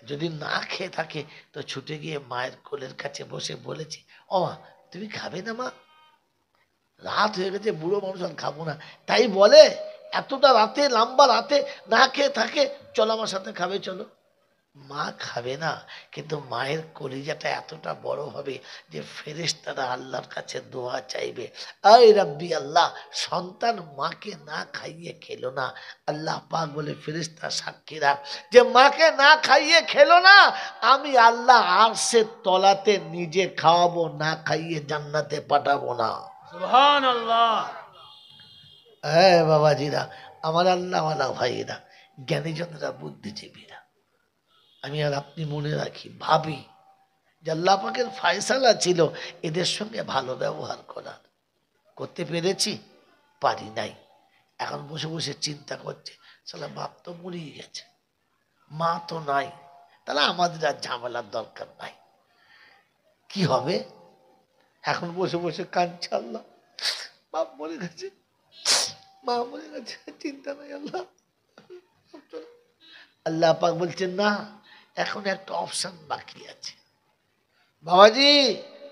যদি না খেয়ে থাকে তো ছুটে গিয়ে মায়ের কোলের কাছে বসে বলেছি, ও মা তুমি খাবে না মা? রাত হয়ে গেছে, বুড়ো মানুষ আর খাবো না। তাই বলে এতটা রাতে, লম্বা রাতে না খেয়ে থাকে, চলো আমার সাথে খাবে, চলো। মা খাবে না, কিন্তু মায়ের কলিজাটা এতটা বড় হবে যে ফেরেশতারা আল্লাহর কাছে দোয়া চাইবে, আয় রাব্বি আল্লাহ, সন্তান মাকে না খাইয়ে খেলো না। আল্লাহ পাক বলে, ফেরেশতা সাক্ষী রাখ যে মাকে না খাইয়ে খেলো না, আমি আল্লাহ আরশের তলাতে নিজে খাওয়াবো, না খাইয়ে জান্নাতে পাঠাবো না। সুবহানাল্লাহ। হ্যাঁ বাবাজিরা, আমার আল্লাহওয়ালা ভাইয়েরা, জ্ঞানীজনরা, বুদ্ধিজীবীরা, আমি আর আপনি মনে রাখি, ভাবি যে আল্লাহ পাকের ফয়সালা ছিল এদের সঙ্গে ভালো ব্যবহার করার। করতে পেরেছি? পারি নাই। এখন বসে বসে চিন্তা করছে, সালা বাপ তো মরিয়ে গেছে, মা তো নাই, তাহলে আমাদের আর ঝামেলার দরকার নাই। কি হবে? এখন বসে বসে কাঁদছে, আল্লাহ বাপ মরে গেছে, মা মরে গেছে, চিন্তা নাই আল্লাহ। আল্লাহ পাক বলছেন না, এখন একটা অপশন বাকি আছে। বাবাজি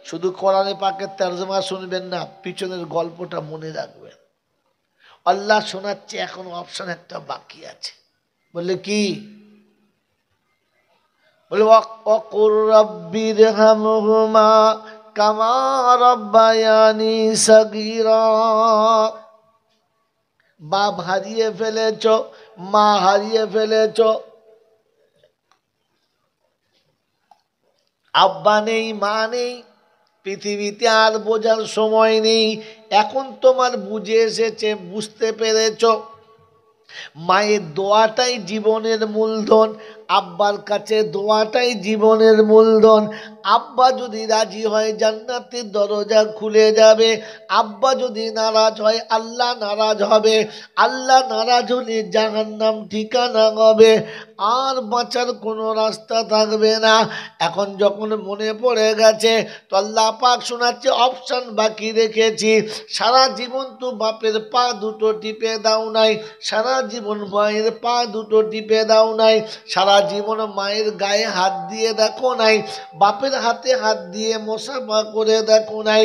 শুধু কোরআনে পাকের তরজমা শুনবেন না, পিছনের গল্পটা মনে রাখবেন। আল্লাহ শোনাচ্ছে এখন অপশন একটা বাকি আছে। বললে কি? বলে ওয়াকুর রাব্বিরহামহুমা কামা রাব্বায়ানি সাগীরা। বাপ হারিয়ে ফেলেছ, মা হারিয়ে ফেলেছ, আব্বা নেই, মা নেই, পৃথিবীতে আর বোঝার সময় নেই। এখন তোমার বুঝে এসেছে, বুঝতে পেরেছ মায়ের দোয়াটাই জীবনের মূলধন, আব্বার কাছে দোয়াটাই জীবনের মূলধন। আব্বা যদি রাজি হয় জান্নাতের দরজা খুলে যাবে, আব্বা যদি নারাজ হয় আল্লাহ নারাজ হবে, আল্লাহ নারাজ হলে জাহান্নাম ঠিকানা হবে, আর বাঁচার কোনো রাস্তা থাকবে না। এখন যখন মনে পড়ে গেছে তো আল্লাহ পাক শোনাচ্ছে অপশন বাকি রেখেছি। সারা জীবন তো বাপের পা দুটো টিপে দাও নাই, সারা জীবন মায়ের পা দুটো টিপে দাও নাই, সারা জীবন মায়ের গায়ে হাত দিয়ে দেখো নাই, বাপের হাতে হাত দিয়ে মোসাফা করে দেখো নাই,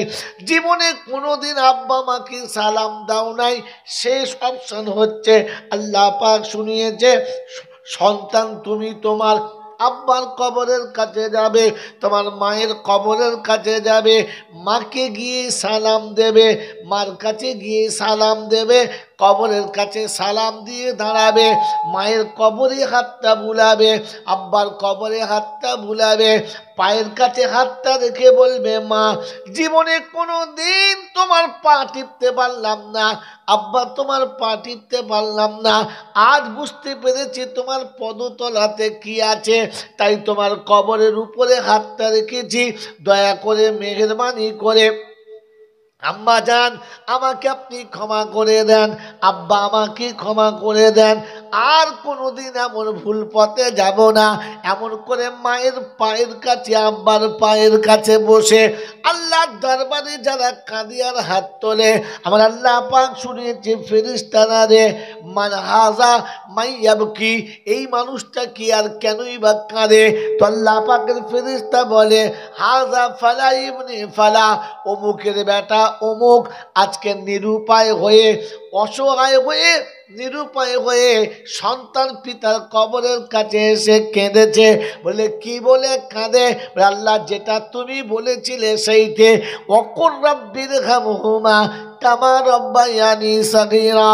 জীবনে কোনোদিন আব্বা মাকে সালাম দাও নাই। শেষ অপশন হচ্ছে আল্লাহ পাক শুনিয়েছে, সন্তান তুমি তোমার আব্বার কবরের কাছে যাবে, তোমার মায়ের কবরের কাছে যাবে, মাকে গিয়ে সালাম দেবে, মার কাছে গিয়ে সালাম দেবে, কবরের কাছে সালাম দিয়ে দাঁড়াবে, মায়ের কবরে হাতটা বুলাবে, আব্বার কবরে হাতটা বুলাবে, পায়ের কাছে হাতটা রেখে বলবে, মা জীবনে কোনো দিন তোমার পা টিপতে পারলাম না, আব্বা তোমার পা টিপতে পারলাম না, আজ বুঝতে পেরেছি তোমার পদতলাতে কি আছে, তাই তোমার কবরের উপরে হাতটা রেখেছি, দয়া করে মেহেরবানি করে আম্মা জান আমাকে আপনি ক্ষমা করে দেন, আব্বা আমাকে ক্ষমা করে দেন, আর কোনোদিন এমন ভুল পথে যাব না। এমন করে মায়ের পায়ের কাছে, আব্বার পায়ের কাছে বসে আল্লাহর দরবারে যারা কাঁদিয়ার হাত তোলে, আমার আল্লাহ পাক শুনিয়েছে ফেরেশতারা রে, মান হাজা মাইয়াবকি, এই মানুষটা কি আর কেনই বা কাঁদে? তো আল্লাহ পাকের ফেরেশতা বলে, হাজা ফালা ইবনে ফালা, অমুকের বেটা অমুক আজকে নিরুপায় হয়ে, অসহায় হয়ে, নিরুপায় হয়ে সন্তান পিতার কবরের কাছে এসে কেঁদেছে। বলে কি বলে কাঁদে? আল্লাহ যেটা তুমি বলেছিলে সেইটে, ওয়াকুর রাব্বিরহামহুমা কামা রাব্বায়ানি সাগীরা।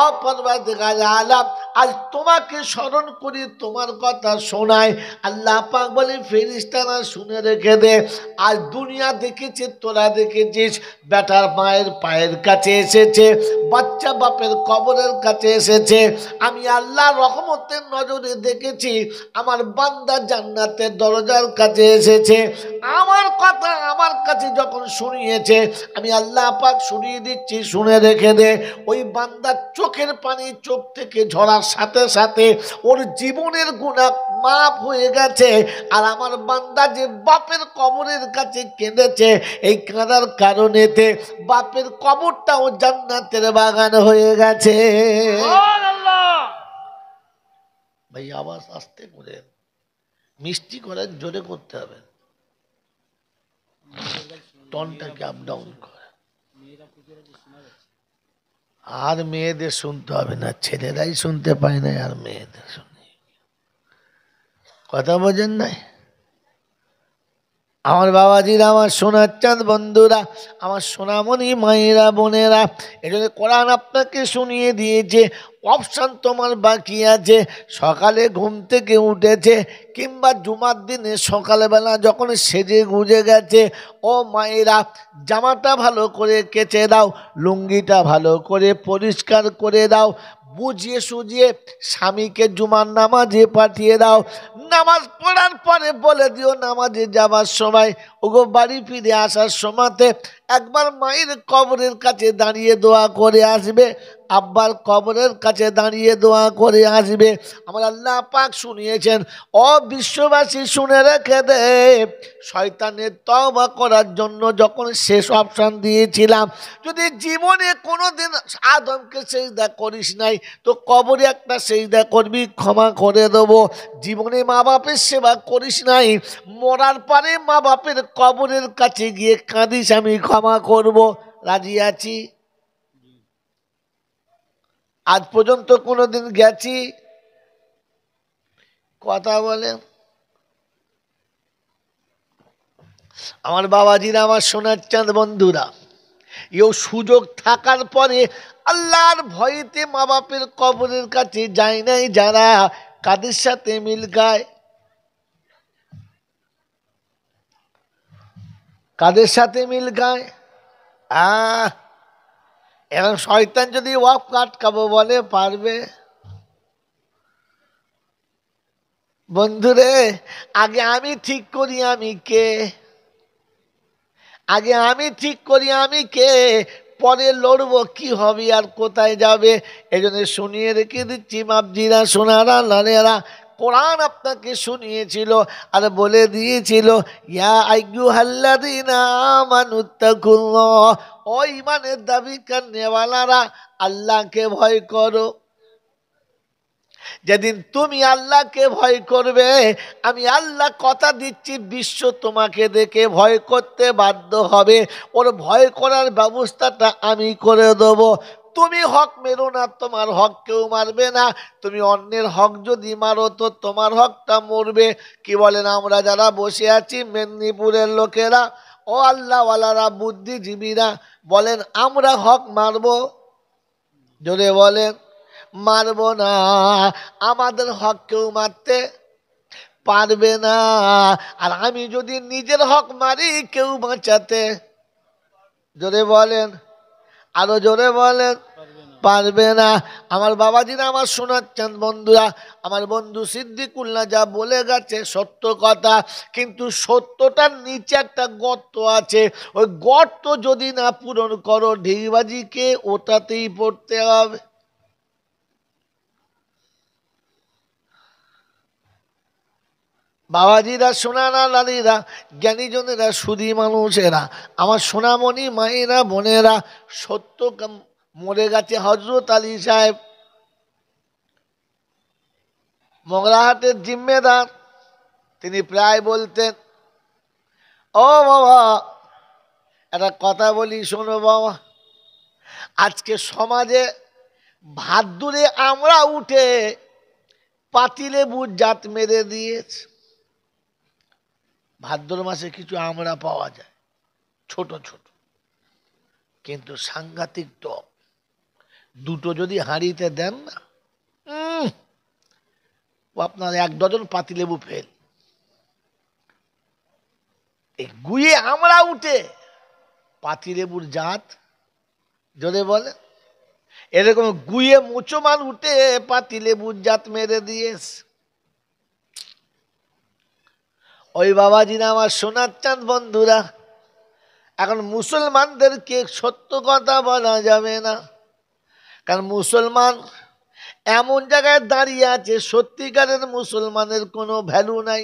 অপরওয়ারদিগার আলাম, আজ তোমাকে স্মরণ করি, তোমার কথা শোনায়। আল্লাহ পাক বলে ফেরেশতারা শুনে রেখে দে, আজ দুনিয়া দেখেছে, তোরা দেখেছিস বেটার মায়ের পায়ের কাছে এসেছে, বাচ্চা বাপের কবরের কাছে এসেছে, আমি আল্লাহ রহমতের নজরে দেখেছি আমার বান্দা জান্নাতের দরজার কাছে এসেছে। আমার কথা আমার কাছে যখন শুনিয়েছে, আমি আল্লাহ পাক শুনিয়ে দিচ্ছি, শুনে রেখে দে। ওই বান্দার চোখের পানি চোখ থেকে ঝরা সাথে সাথে ওর জীবনের গুনাহ মাফ হয়ে গেছে। আর আমার বান্দা যে বাপের কবরের কাছে কেঁদেছে, এই কাঁদার কারণেতে বাপের কবরটাও জান্নাতের বাগান হয়ে গেছে। ভাই আওয়াজ আস্তে করে, মিষ্টি করেন, জোরে করতে হবে, টনটাকে আপ ডাউন করে। আর মেয়েদের শুনতে হবে না, ছেলেরাই শুনতে পায় না, আর মেয়েদের শুনে কথা বোঝেন নাই? আমার বাবাজিরা, আমার সোনার চাঁদ বন্ধুরা, আমার সোনামণি মায়েরা বোনেরা, এজন্য কোরআন আপনাকে শুনিয়ে দিয়েছে অপশান তোমার বাকি আছে। সকালে ঘুম থেকে উঠেছে কিংবা জুমার দিনে সকালবেলা যখন সেজে গুজে গেছে, ও মায়েরা জামাটা ভালো করে কেচে দাও, লুঙ্গিটা ভালো করে পরিষ্কার করে দাও, বুঝিয়ে সুজিয়ে স্বামীকে জুমার নামাজে পাঠিয়ে দাও। নামাজ পড়ার পরে বলে দিও নামাজে যাবার সময়, ওগো বাড়ি ফিরে আসার সময়তে একবার মায়ের কবরের কাছে দাঁড়িয়ে দোয়া করে আসবে, আব্বার কবরের কাছে দাঁড়িয়ে দোয়া করে আসবে। আমার আল্লাহ পাক শুনিয়েছেন, ও বিশ্ববাসী শুনে রেখে দে, শয়তানের তওবা করার জন্য যখন শেষ অপশন দিয়েছিলাম, যদি জীবনে কোনোদিন আদমকে সেজদা করিস নাই তো কবরে একটা সেজদা করবি, ক্ষমা করে দেবো। জীবনে মা বাপের সেবা করিস নাই, মরার পরে মা বাপের কবরের কাছে গিয়ে কাঁদিস, আমি ক্ষমা করব, রাজি আছি? আজ পর্যন্ত কোনোদিন গেছি? কথা বলেন। আমার বাবাজিরা, আমার সোনার চাঁদ বন্ধুরা, এও সুযোগ থাকার পরে আল্লাহর ভয়েতে মা বাপের কবরের কাছে যায় নাই যারা, কাদের সাথে মিল খায়? কাদের সাথে মিল খায়? এখন শয়তান যদি ওয়াক আটকাবো বলে, পারবে? বন্ধুরে, আগে আমি ঠিক করি আমি কে, আগে আমি ঠিক করি আমি কে, পরে লড়বো কি হবে আর কোথায় যাবে। এই জন্য শুনিয়ে রেখে দিচ্ছি বাপজিরা, সোনারা, লালেরা, কোরআন আপনাকে শুনিয়েছিল আর বলে দিয়েছিল, ইয়া আইয়ুহাল্লাযীনা আমানুত্তাকুল্লাহ, ও ঈমানের দাবি করনেওয়ালারা, আল্লাহকে ভয় করো। যেদিন তুমি আল্লাহকে ভয় করবে, আমি আল্লাহ কথা দিচ্ছি, বিশ্ব তোমাকে দেখে ভয় করতে বাধ্য হবে। ওর ভয় করার ব্যবস্থাটা আমি করে দেব। তুমি হক মেরো না, তোমার হক কেউ মারবে না। তুমি অন্যের হক যদি মারো তো তোমার হকটা মরবে। কি বলেন আমরা যারা বসে আছি মেদিনীপুরের লোকেরা, ও আল্লাহওয়ালারা, বুদ্ধিজীবীরা, বলেন আমরা হক মারবো? জোরে বলেন। মারব না। আমাদের হক কেউ মারতে পারবে না। আর আমি যদি নিজের হক মারি, কেউ বাঁচাতে, জোরে বলেন, আরো জোরে বলেন, পারবে না। আমার বাবাজিরা, আমার সোনার চাঁদ বন্ধুরা, আমার বন্ধু সিদ্দিকুল্লাহ যা বলে গেছে সত্য কথা, কিন্তু সত্যটার নিচে একটা গর্ত আছে। ওই গর্ত যদি না পূরণ করো, ঢিলবাজিকে ওটাতেই পড়তে হবে। বাবাজিরা, সোনারা, লালিরা, জ্ঞানীজনেরা, সুধী মানুষেরা, আমার সোনামণি মায়েরা, বোনেরা, সত্য মরে গেছে হজরত আলী সাহেব, মগরাহাটের জিম্মেদার। তিনি প্রায় বলতেন, ও বাবা একটা কথা বলি শোনো বাবা, আজকে সমাজে ভাদ্দুরে আমরা উঠে পাতিলেবুর জাত মেরে দিয়েছে। ভাদ্র মাসে কিছু আমরা পাওয়া যায় ছোট ছোট, কিন্তু সাংঘাতিক টক। দুটো যদি হাঁড়িতে দেন না, আপনার 1 ডজন পাতিলেবু ফেল। এই গুয়ে আমরা উঠে পাতিলেবুর জাত, যদি বলে এরকম গুয়ে মুচোমান উঠে পাতিলেবুর জাত মেরে দিয়েছে। ওই বাবাজিরা, আমার সোনার চাঁদ বন্ধুরা, এখন মুসলমানদেরকে সত্য কথা বলা যাবে না, কারণ মুসলমান এমন জায়গায় দাঁড়িয়ে আছে সত্যিকারের মুসলমানের কোনো ভ্যালু নাই।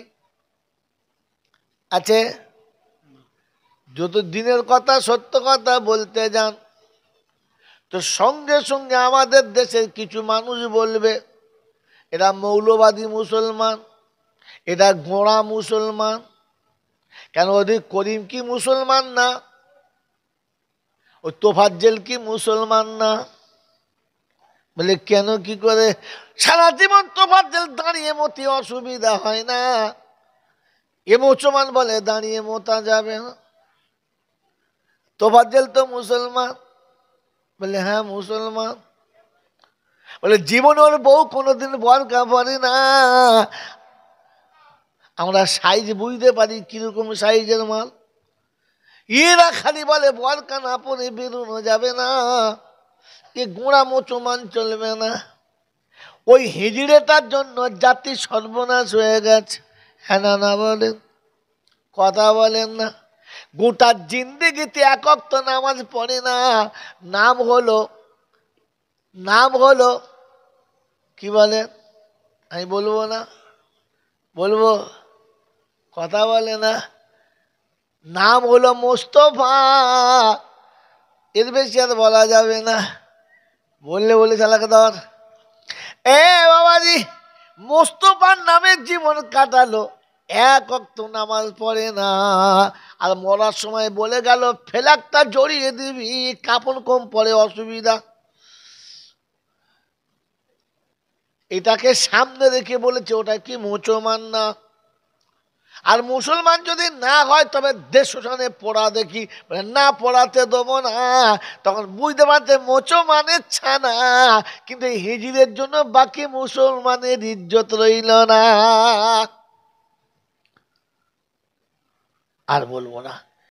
আছে? যত দিনের কথা সত্য কথা বলতে যান তো সঙ্গে সঙ্গে আমাদের দেশের কিছু মানুষ বলবে এরা মৌলবাদী মুসলমান, এরা গোঁড়া মুসলমান। কেন ওদের করিম কি মুসলমান না? ওই তোফাজ্জেল কি মুসলমান না? বলে কেন, কি করে? সারা জীবন তোফাজ্জেল দাঁড়িয়ে মতি অসুবিধা হয় না, এ মুসলমান বলে দাঁড়িয়ে মোতা যাবে না। তোফাজ্জেল তো মুসলমান। বলে হ্যাঁ মুসলমান। বলে জীবন ওর বউ কোনোদিন বরকা পরে না, আমরা সাইজ বুঝতে পারি কিরকম সাইজের মাল। এরা খালি বলে বরকা না পরে বেরোনো যাবে না, এ গোঁড়া মুসলমান চলবে না। ওই হিজড়েটার জন্য জাতি সর্বনাশ হয়ে গেছে। হ্যাঁ না না বলেন, কথা বলেন না। গোটা জিন্দেগিতে এক ওয়াক্ত নামাজ পড়ে না, নাম হলো কি বলেন? আমি বলবো না, বলবো, কথা বলে না। নাম হলো মোস্তফা, এর বেশি আর বলা যাবে না। বলে চালাকে ধর। এ বাবাজি, মোস্তফার নামে জীবন কাটালো, এক ওয়াক্ত নামাজ পড়ে না, আর মরার সময় বলে গেল ফেলাকটা জড়িয়ে দিবি, কাপড় কম পরে অসুবিধা। এটাকে সামনে রেখে বলেছে ওটা কি মুসলমান না? আর মুসলমান যদি না হয় তবে দেশ শোষণে পড়া দেখি, না পড়াতে দেবো না। তখন বুঝতে পারছে মুসলমানের ছানা, কিন্তু এই হিজড়ের জন্য বাকি মুসলমানের ইজ্জত রইল না। আর বলবো না।